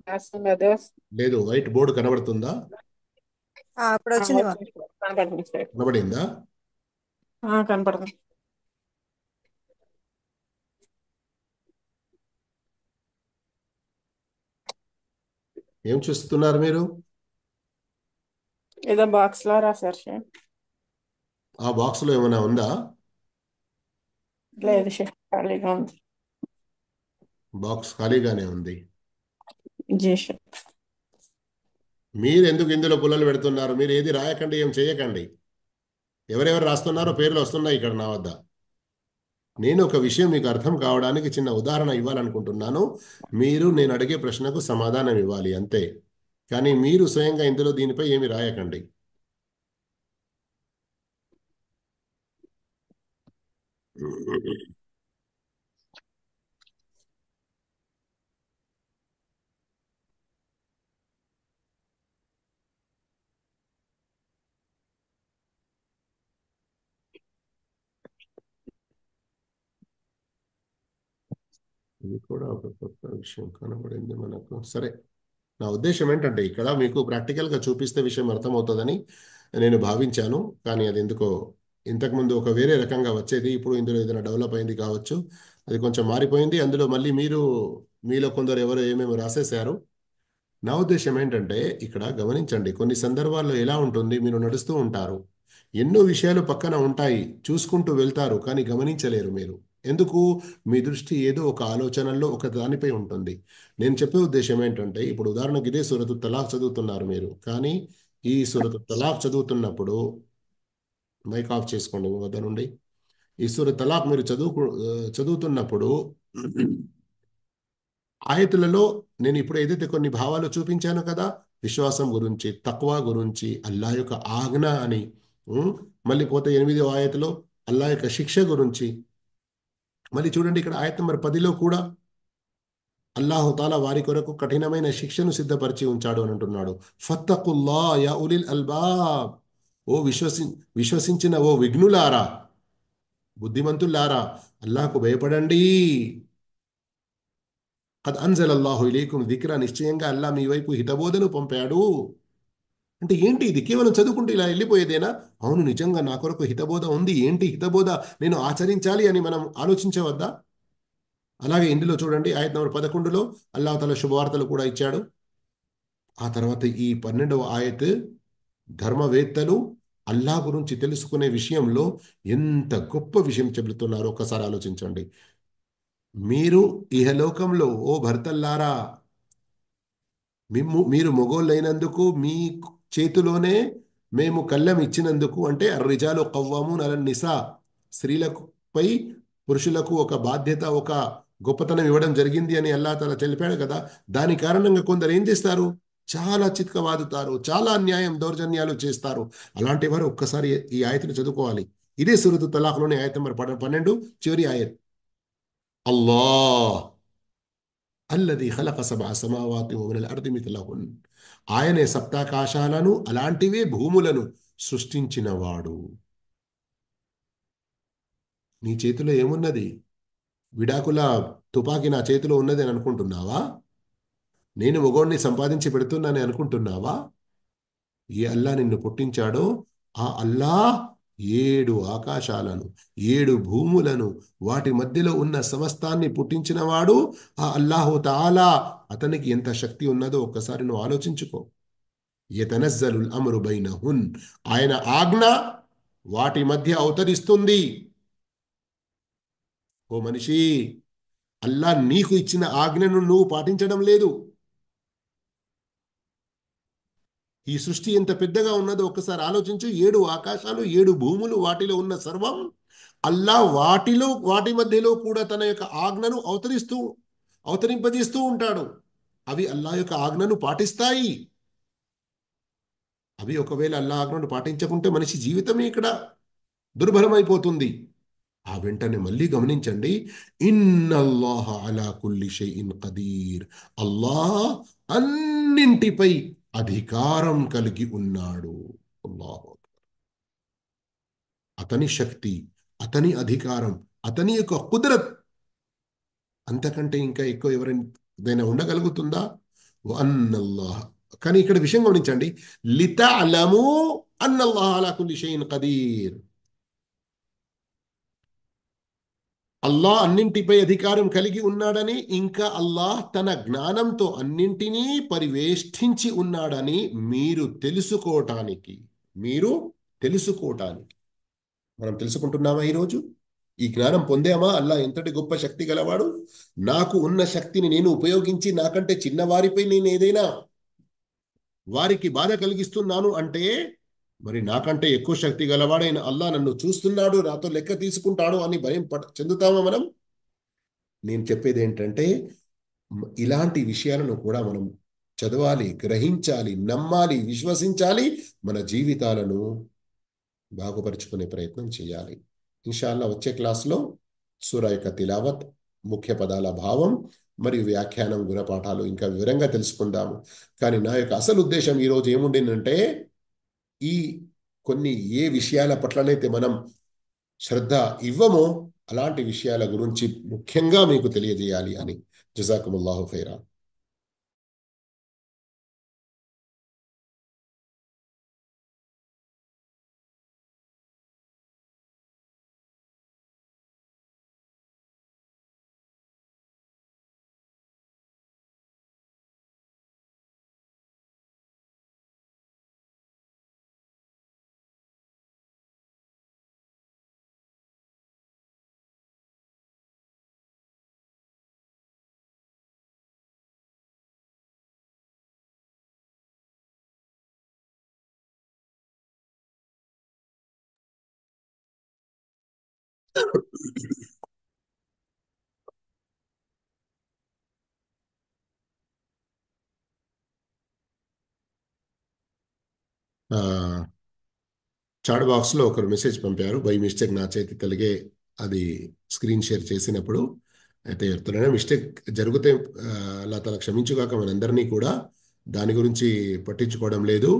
రాస్తుంది అదే వస్తుంది. లేదు, వైట్ బోర్డు కనబడుతుందా? ఇప్పుడు వచ్చింది కనపడుతుంది షేక్. కనబడిందా? కనపడుతుంది. ఏం చూస్తున్నారు మీరు? ఏదో బాక్స్ లో రాశారు షేక్. ఆ బాక్స్లో ఏమైనా ఉందా? లేదు షేక్, ఖాళీగా ఉంది. బాక్స్ ఖాళీగానే ఉంది. జీ షేక్. మీరు ఎందుకు ఇందులో పుల్లలు పెడుతున్నారు? మీరు ఏది రాయకండి, ఏం చేయకండి. ఎవరెవరు రాస్తున్నారో పేర్లు వస్తున్నాయి ఇక్కడ నా వద్ద. నేను ఒక విషయం మీకు అర్థం కావడానికి చిన్న ఉదాహరణ ఇవ్వాలనుకుంటున్నాను. మీరు నేను అడిగే ప్రశ్నకు సమాధానం ఇవ్వాలి అంతే. కానీ మీరు స్వయంగా ఇందులో దీనిపై ఏమి రాయకండి. ఇది కూడా ఒక కొత్త విషయం కనబడింది మనకు. సరే, నా ఉద్దేశం ఏంటంటే ఇక్కడ మీకు ప్రాక్టికల్గా చూపిస్తే విషయం అర్థమవుతుందని నేను భావించాను. కానీ అది ఎందుకో ఇంతకుముందు ఒక వేరే రకంగా వచ్చేది, ఇప్పుడు ఇందులో ఏదైనా డెవలప్ అయింది కావచ్చు, అది కొంచెం మారిపోయింది. అందులో మళ్ళీ మీరు మీలో కొందరు ఎవరు ఏమేమి రాసేశారు. నా ఉద్దేశం ఏంటంటే ఇక్కడ గమనించండి, కొన్ని సందర్భాల్లో ఎలా ఉంటుంది, మీరు నడుస్తూ ఉంటారు, ఎన్నో విషయాలు పక్కన ఉంటాయి, చూసుకుంటూ వెళ్తారు, కానీ గమనించలేరు మీరు. ఎందుకు? మీ దృష్టి ఏదో ఒక ఆలోచనల్లో ఒక దానిపై ఉంటుంది. నేను చెప్పే ఉద్దేశం ఏంటంటే, ఇప్పుడు ఉదాహరణకు ఇదే సూరతు తలాక్ చదువుతున్నారు మీరు, కానీ ఈ సూరతు తలాక్ చదువుతున్నప్పుడు మైక్ ఆఫ్ చేసుకోండి మీ వద్ద నుండి. ఈ సూరత్ తలాక్ మీరు చదువుతున్నప్పుడు ఆయతులలో నేను ఇప్పుడు ఏదైతే కొన్ని భావాలు చూపించాను కదా, విశ్వాసం గురించి, తక్వా గురించి, అల్లా యొక్క ఆజ్ఞ అని, ఉమ్, మళ్ళీ పోతే 8వ ఆయతలో అల్లా యొక్క శిక్ష గురించి, మళ్ళీ చూడండి ఇక్కడ ఆయత నెంబర్ 10లో కూడా అల్లాహుతాలా వారి కొరకు కఠినమైన శిక్షను సిద్ధపరిచి ఉంచాడు అని అంటున్నాడు. ఫత్తకుల్లా యా ఉలిల్ అల్బాబ్, ఓ విశ్వసించిన ఓ విఘ్నులారా, బుద్ధిమంతులారా, అల్లాహకు భయపడండి. ఖద్ అన్జలల్లాహు ఇలైకుం దిక్రా, నిశ్చయంగా అల్లా మీ వైపు హితబోధను పంపాడు. అంటే ఏంటి ఇది? కేవలం చదువుకుంటూ ఇలా వెళ్ళిపోయేదేనా? అవును, నిజంగా నా కొరకు హితబోధ ఉంది. ఏంటి హితబోధ? నేను ఆచరించాలి అని మనం ఆలోచించవద్దా? అలాగే ఇందులో చూడండి ఆయత నంబర్ 11లో అల్లాహ్ తఆలా శుభవార్తలు కూడా ఇచ్చాడు. ఆ తర్వాత ఈ 12వ ఆయత్ ధర్మవేత్తలు అల్లాహ్ గురించి తెలుసుకునే విషయంలో ఎంత గొప్ప విషయం చెబుతున్నారో ఒకసారి ఆలోచించండి. మీరు ఇహలోకంలో ఓ భర్తల్లారా, మీరు మొగోళ్ళైనందుకు మీ చేతిలోనే మేము కళ్ళెం ఇచ్చినందుకు, అంటే అర్రిజాలు కవ్వామూన్ అలన్ నిసా, స్త్రీలకు పై పురుషులకు ఒక బాధ్యత, ఒక గొప్పతనం ఇవ్వడం జరిగింది అని అల్లాహ్ తఆలా తెలిపాడు కదా. దాని కారణంగా కొందరు ఏం చేస్తారు? చాలా చిత్కవాదుతారు, చాలా అన్యాయం దౌర్జన్యాలు చేస్తారు. అలాంటి వారు ఒక్కసారి ఈ ఆయతను చదువుకోవాలి. ఇదే సూరతు తలాఖ్లోని ఆయత నెంబర్ 12, చివరి ఆయత్. అల్లాహ్ అల్లది ఖలక సబ్అ సమావాతి వమినల్ అర్ది మిథ్లహున్, ఆయనే సప్తాకాశాలను అలాంటివే భూములను సృష్టించినవాడు. నీ చేతిలో ఏమున్నది? విడాకుల తుపాకీ నా చేతిలో ఉన్నది అని అనుకుంటున్నావా? నేను మొగోడిని సంపాదించి పెడుతున్నానని అనుకుంటున్నావా? ఏ అల్లా నిన్ను పుట్టించాడో ఆ అల్లా 7 ఆకాశాలను, 7 భూములను, వాటి మధ్యలో ఉన్న సమస్తాన్ని పుట్టించినవాడు ఆ అల్లాహు తాలా. అతనికి ఎంత శక్తి ఉన్నదో ఒక్కసారి నువ్వు ఆలోచించుకో. యతనజ్జలుల్ అమ్రు బైనహున్, ఆయన ఆజ్ఞ వాటి మధ్య అవతరిస్తుంది. ఓ మనిషి, అల్లా నీకు ఇచ్చిన ఆజ్ఞను నువ్వు పాటించడం లేదు. ఈ సృష్టి ఎంత పెద్దగా ఉన్నదో ఒక్కసారి ఆలోచించు. 7 ఆకాశాలు, 7 భూములు, వాటిలో ఉన్న సర్వం అల్లా వాటి మధ్యలో కూడా తన యొక్క ఆజ్ఞను అవతరింపజేస్తూ ఉంటాడు. అవి అల్లా యొక్క ఆజ్ఞను పాటిస్తాయి. అవి ఒకవేళ అల్లా ఆజ్ఞను పాటించకుంటే మనిషి జీవితమే ఇక్కడ దుర్భరమైపోతుంది. ఆ వెంటనే మళ్ళీ గమనించండి, ఇన్నల్లాహ అలా కుల్లి షైఇన్ ఖదీర్, అల్లాహ్ అన్నింటిపై అధికారం కలిగి ఉన్నాడు. అల్లాహ్, అతని శక్తి, అతని అధికారం, అతని యొక్క కుదరత్, అంతకంటే ఇంకా ఎక్కువ ఎవరైనా ఉండగలుగుతుందా? అన్నల్లాహ్. కానీ ఇక్కడ విషయం గమనించండి, లితఅలము అన్నల్లాహ అలా కుల్లి షైఇన్ ఖదీర్. అల్లాహ్ అన్నింటిపై అధికారం కలిగి ఉన్నాడని, ఇంకా అల్లాహ్ తన జ్ఞానంతో అన్నింటినీ పరివేష్టించి ఉన్నాడని మీరు తెలుసుకోవటానికి మనం తెలుసుకుంటున్నామా ఈరోజు? ఈ జ్ఞానం పొందామా? అల్లాహ్ ఎంతటి గొప్ప శక్తి గలవాడు. నాకు ఉన్న శక్తిని నేను ఉపయోగించి నాకంటే చిన్నవారిపై నేను ఏదైనా వారికి బాధ కలిగిస్తున్నాను అంటే, మరి నాకంటే ఎక్కువ శక్తి గలవాడైన అల్లాహ్ నన్ను చూస్తున్నాడు, నాతో లెక్క తీసుకుంటాడు అని భయం చెందుతామా మనం? నేను చెప్పేది ఏంటంటే, ఇలాంటి విషయాలను కూడా మనం చదవాలి, గ్రహించాలి, నమ్మాలి, విశ్వసించాలి, మన జీవితాలను బాగుపరుచుకునే ప్రయత్నం చేయాలి. ఇన్షాల్లా వచ్చే క్లాస్లో సూరా యొక్క తిలావత్, ముఖ్య పదాల భావం మరియు వ్యాఖ్యానం, గుణపాఠాలు ఇంకా వివరంగా తెలుసుకుందాము. కానీ నా యొక్క అసలు ఉద్దేశం ఈరోజు ఏముండిందంటే, ఈ కొన్ని ఏ విషయాల పట్లనైతే మనం శ్రద్ధ ఇవ్వమో అలాంటి విషయాల గురించి ముఖ్యంగా మీకు తెలియజేయాలి అని. జజాకుముల్లాహు ఖైరా. ఆ, చాట్ బాక్స్లో ఒకరు మెసేజ్ పంపారు, బై మిస్టేక్ నా చేతి కలిగే అది స్క్రీన్ షేర్ చేసినప్పుడు. అయితే ఎత్తులైనా మిస్టేక్ జరిగితే అల్లా తల క్షమించుగాక మనందరినీ కూడా దాని గురించి పట్టించుకోవడం లేదు.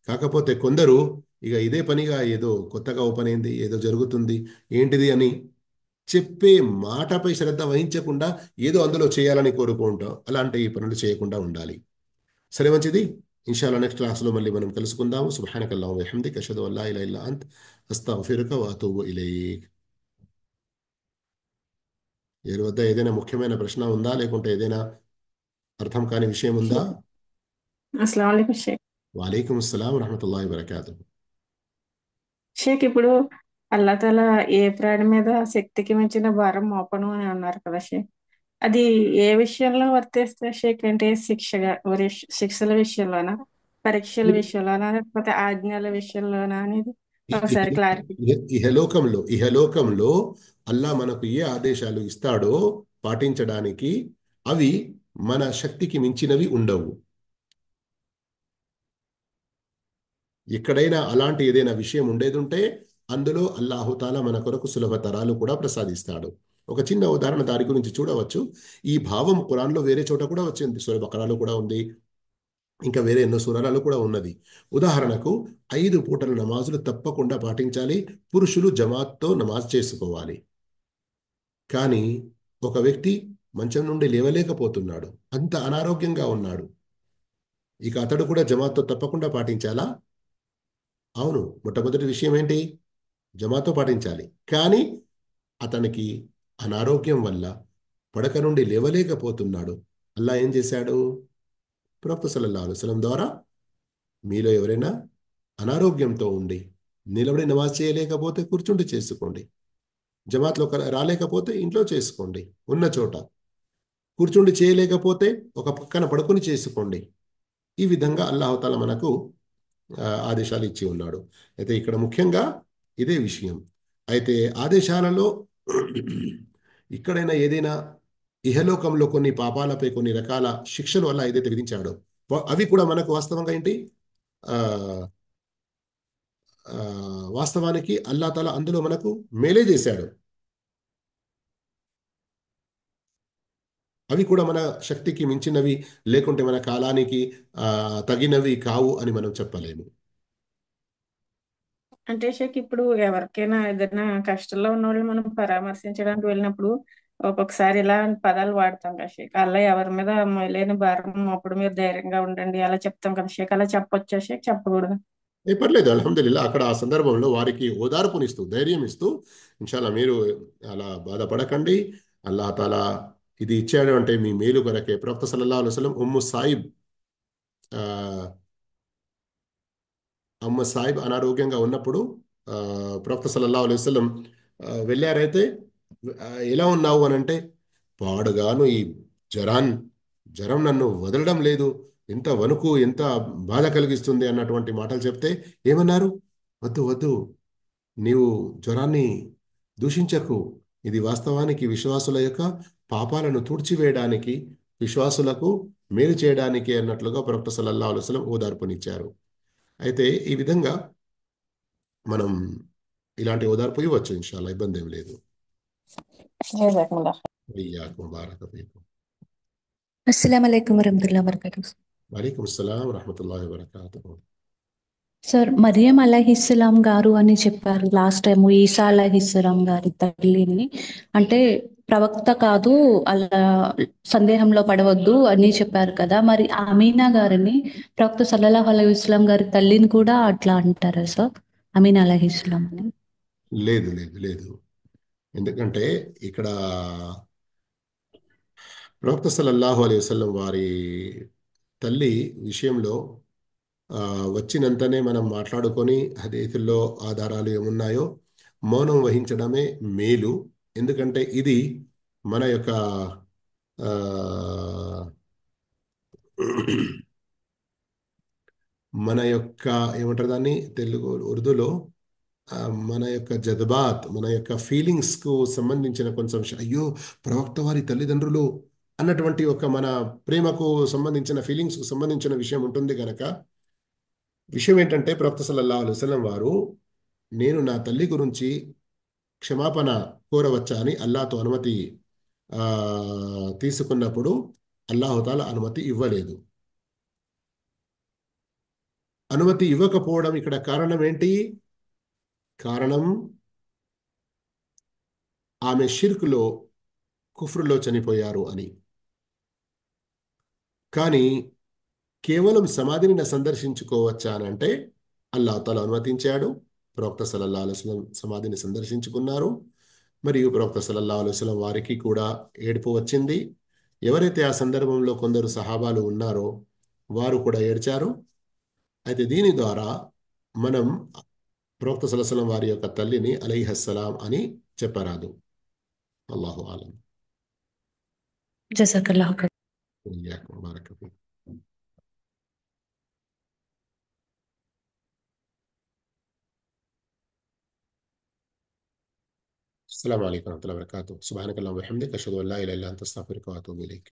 కాకపోతే కొందరు ఇక ఇదే పనిగా ఏదో కొత్తగా ఓపెన్ అయింది, ఏదో జరుగుతుంది, ఏంటిది అని చెప్పే మాటపై శ్రద్ధ వహించకుండా ఏదో అందులో చేయాలని కోరుకుంటాం. అలాంటి పనులు చేయకుండా ఉండాలి. సరే, మంచిది. ఇన్షాల్లా నెక్స్ట్ క్లాస్లో మళ్ళీ మనం కలుసుకుందాము. సుబ్హానకల్లాహు వబిహమ్దిక అష్హదు అల్లా ఇలాహ ఇల్లా అంత అస్తగ్ఫిరుక వ అతూబు ఇలైక్. ఎవరి వద్ద ఏదైనా ముఖ్యమైన ప్రశ్న ఉందా, లేకుంటే ఏదైనా అర్థం కాని విషయం ఉందా? అస్సలం వాలేకుం షేక్. వాలేకుం అస్సలాం వరహమతుల్లాహి వబరకాతుహు. షేక్, ఇప్పుడు అల్లా తఆలా ఏ ప్రాణి మీద శక్తికి మించిన భారం మోపను అని అన్నారు కదా షేక్. అది ఏ విషయంలో వర్తిస్తే షేక్? అంటే శిక్షల విషయంలోనా, పరీక్షల విషయంలోనా, లేకపోతే ఆజ్ఞల విషయంలోనా అనేది ఒకసారి క్లారిఫై. ఇహలోకంలో అల్లా మనకు ఏ ఆదేశాలు ఇస్తాడో పాటించడానికి అవి మన శక్తికి మించినవి ఉండవు. ఎక్కడైనా అలాంటి ఏదైనా విషయం ఉండేదుంటే అందులో అల్లాహుతాలా మన కొరకు సులభతరాలు కూడా ప్రసాదిస్తాడు. ఒక చిన్న ఉదాహరణ దాని గురించి చూడవచ్చు. ఈ భావం ఖురాన్లో వేరే చోట కూడా వచ్చింది. సూర బకరాలో కూడా ఉంది, ఇంకా వేరే ఎన్నో సూరాలలో కూడా ఉన్నది. ఉదాహరణకు 5 పూటల నమాజులు తప్పకుండా పాటించాలి. పురుషులు జమాత్తో నమాజ్ చేసుకోవాలి. కానీ ఒక వ్యక్తి మంచం నుండి లేవలేకపోతున్నాడు, అంత అనారోగ్యంగా ఉన్నాడు. ఇక అతడు కూడా జమాత్తో తప్పకుండా పాటించాలా? అవును. మొట్టమొదటి విషయం ఏంటి? జమాతో పాటించాలి. కానీ అతనికి అనారోగ్యం వల్ల పడక నుండి లేవలేకపోతున్నాడు. అల్లా ఏం చేశాడు? ప్రవక్త సల్లల్లాహు అలైహి వసల్లం ద్వారా, మీలో ఎవరైనా అనారోగ్యంతో ఉండి నిలబడి నమాజ్ చేయలేకపోతే కూర్చుండి చేసుకోండి, జమాత్లో రాలేకపోతే ఇంట్లో చేసుకోండి, ఉన్న చోట కూర్చుండి చేయలేకపోతే ఒక పక్కన పడుకొని చేసుకోండి. ఈ విధంగా అల్లాహుతాలా మనకు ఆదేశాలు ఇచ్చి ఉన్నాడు. అయితే ఇక్కడ ముఖ్యంగా ఇదే విషయం. అయితే ఆదేశాలలో ఇక్కడైనా ఏదైనా ఇహలోకంలో కొన్ని పాపాలపై కొన్ని రకాల శిక్షలు అలా ఏదైతే విధించాడో అవి కూడా మనకు వాస్తవంగా ఏంటి, ఆ, ఆ, వాస్తవానికి అల్లా తాలా అందులో మనకు మేలే చేశాడు. అవి కూడా మన శక్తికి మించినవి, లేకుంటే మన కాలానికి తగినవి కావు అని మనం చెప్పలేము. అంటే షేక్, ఇప్పుడు ఎవరికైనా ఏదైనా కష్టంలో ఉన్న వాళ్ళు మనం పరామర్శించడానికి వెళ్ళినప్పుడు ఒక్కొక్కసారి ఇలా పదాలు వాడతాం కదా షేక్. అలా ఎవరి మీద లేని భారం అప్పుడు మీరు ధైర్యంగా ఉండండి అలా చెప్తాం కదా షేక్. అలా చెప్పొచ్చా షేక్, చెప్పకూడదు? ఏ పర్లేదు, అల్హమ్దులిల్లా. అక్కడ ఆ సందర్భంలో వారికి ఓదార్పునిస్తూ ధైర్యం ఇస్తూ, ఇన్షాల్లా మీరు అలా బాధపడకండి, అల్లా తాలా ఇది ఇచ్చాడు అంటే మీ మేలు కొరకే. ప్రవక్త సల్లల్లాహు అలైహి వసల్లం ఆ, అమ్మ సాయిబ్ అనారోగ్యంగా ఉన్నప్పుడు ఆ, ప్రవక్త సల్లల్లాహు అలైహి వసల్లం వెళ్ళారైతే, ఎలా ఉన్నావు అని అంటే, పాడుగాను ఈ జ్వరాన్ జ్వరం నన్ను వదలడం లేదు, ఎంత వణుకు, ఎంత బాధ కలిగిస్తుంది అన్నటువంటి మాటలు చెప్తే ఏమన్నారు? వద్దు వద్దు, నీవు జ్వరాన్ని దూషించకు. ఇది వాస్తవానికి విశ్వాసుల యొక్క పాపాలను తుడిచివేయడానికి, విశ్వాసులకు మేలు చేయడానికి అన్నట్లుగా ప్రవక్త సల్లల్లాహు అలైహి వసల్లం ఓదార్పునిచ్చారు. అయితే ఈ విధంగా మనం ఇలాంటి ఓదార్పు ఇవ్వచ్చు, ఇన్షాల్లా, ఇబ్బంది ఏం లేదు. జజాకల్లాహ్. వయ్యాకుం బారక ఫీకుం. అస్సలం అయికం వరహమతుల్లాహి వబరకాతుహు. వలైకుం అస్సలాం వరహమతుల్లాహి వబరకాతుహు. సార్, మరియం అలైహిస్సలాం గారు అని చెప్పారు లాస్ట్ టైం, ఈసా అలైహిస్సలాం గారి తల్లిని. అంటే ప్రవక్త కాదు, అలా సందేహంలో పడవద్దు అని చెప్పారు కదా. మరి అమీనా గారిని, ప్రవక్త సల్లల్లాహు అలైహి వసల్లం గారి తల్లిని కూడా అట్లా అంటారా సార్? అమీనా అలైహిస్సలాం అని? లేదు లేదు లేదు. ఎందుకంటే ఇక్కడ ప్రవక్త సల్లల్లాహు అలైహి వసల్లం వారి తల్లి విషయంలో వచ్చినంతనే మనం మాట్లాడుకొని హదీసుల్లో ఆధారాలు ఏమున్నాయో మౌనం వహించడమే మేలు. ఎందుకంటే ఇది మన యొక్క ఆ, మన యొక్క ఏమంటారు దాన్ని తెలుగు ఉర్దూలో, మన యొక్క జజ్బాత్, మన యొక్క ఫీలింగ్స్కు సంబంధించిన కొంచెం అయ్యో ప్రవక్త వారి తల్లిదండ్రులు అన్నటువంటి ఒక మన ప్రేమకు సంబంధించిన ఫీలింగ్స్కు సంబంధించిన విషయం ఉంటుంది కనుక, విషయం ఏంటంటే ప్రవక్త సల్లల్లాహు అలైహి వసల్లం వారు నేను నా తల్లి గురించి క్షమాపణ కోరవచ్చా అని అల్లాహతో అనుమతి ఆ, తీసుకున్నప్పుడు అల్లాహుతాల అనుమతి ఇవ్వలేదు. అనుమతి ఇవ్వకపోవడం ఇక్కడ కారణం ఏంటి? కారణం ఆమె షిర్క్లో, కుఫ్రులో చనిపోయారు అని. కానీ కేవలం సమాధిని సందర్శించుకోవచ్చా అని అంటే అల్లాహుతాల అనుమతించాడు. ప్రవక్త సల్లల్లాహు అలైహి వసల్లం సమాధిని సందర్శించుకున్నారు. మరియు ప్రవక్త సల్లల్లాహు అలైహి వసల్లం వారికి కూడా ఏడుపు వచ్చింది. ఎవరైతే ఆ సందర్భంలో కొందరు సహాబాలు ఉన్నారో వారు కూడా ఏడ్చారు. అయితే దీని ద్వారా మనం ప్రవక్త సల్లల్లాహు అలైహి వసల్లం వారి యొక్క తల్లిని అలైహిస్సలాం అని చెప్పరాదు. అల్లాహు ఆలం. జజాకల్లాహు ఖైర్. ఇయ్యాకుం బారక ఫీక్. السلام عليكم ورحمة الله وبركاته. سبحانك اللهم وبحمدك أشهد أن لا إله إلا أنت أستغفرك وأتوب إليك.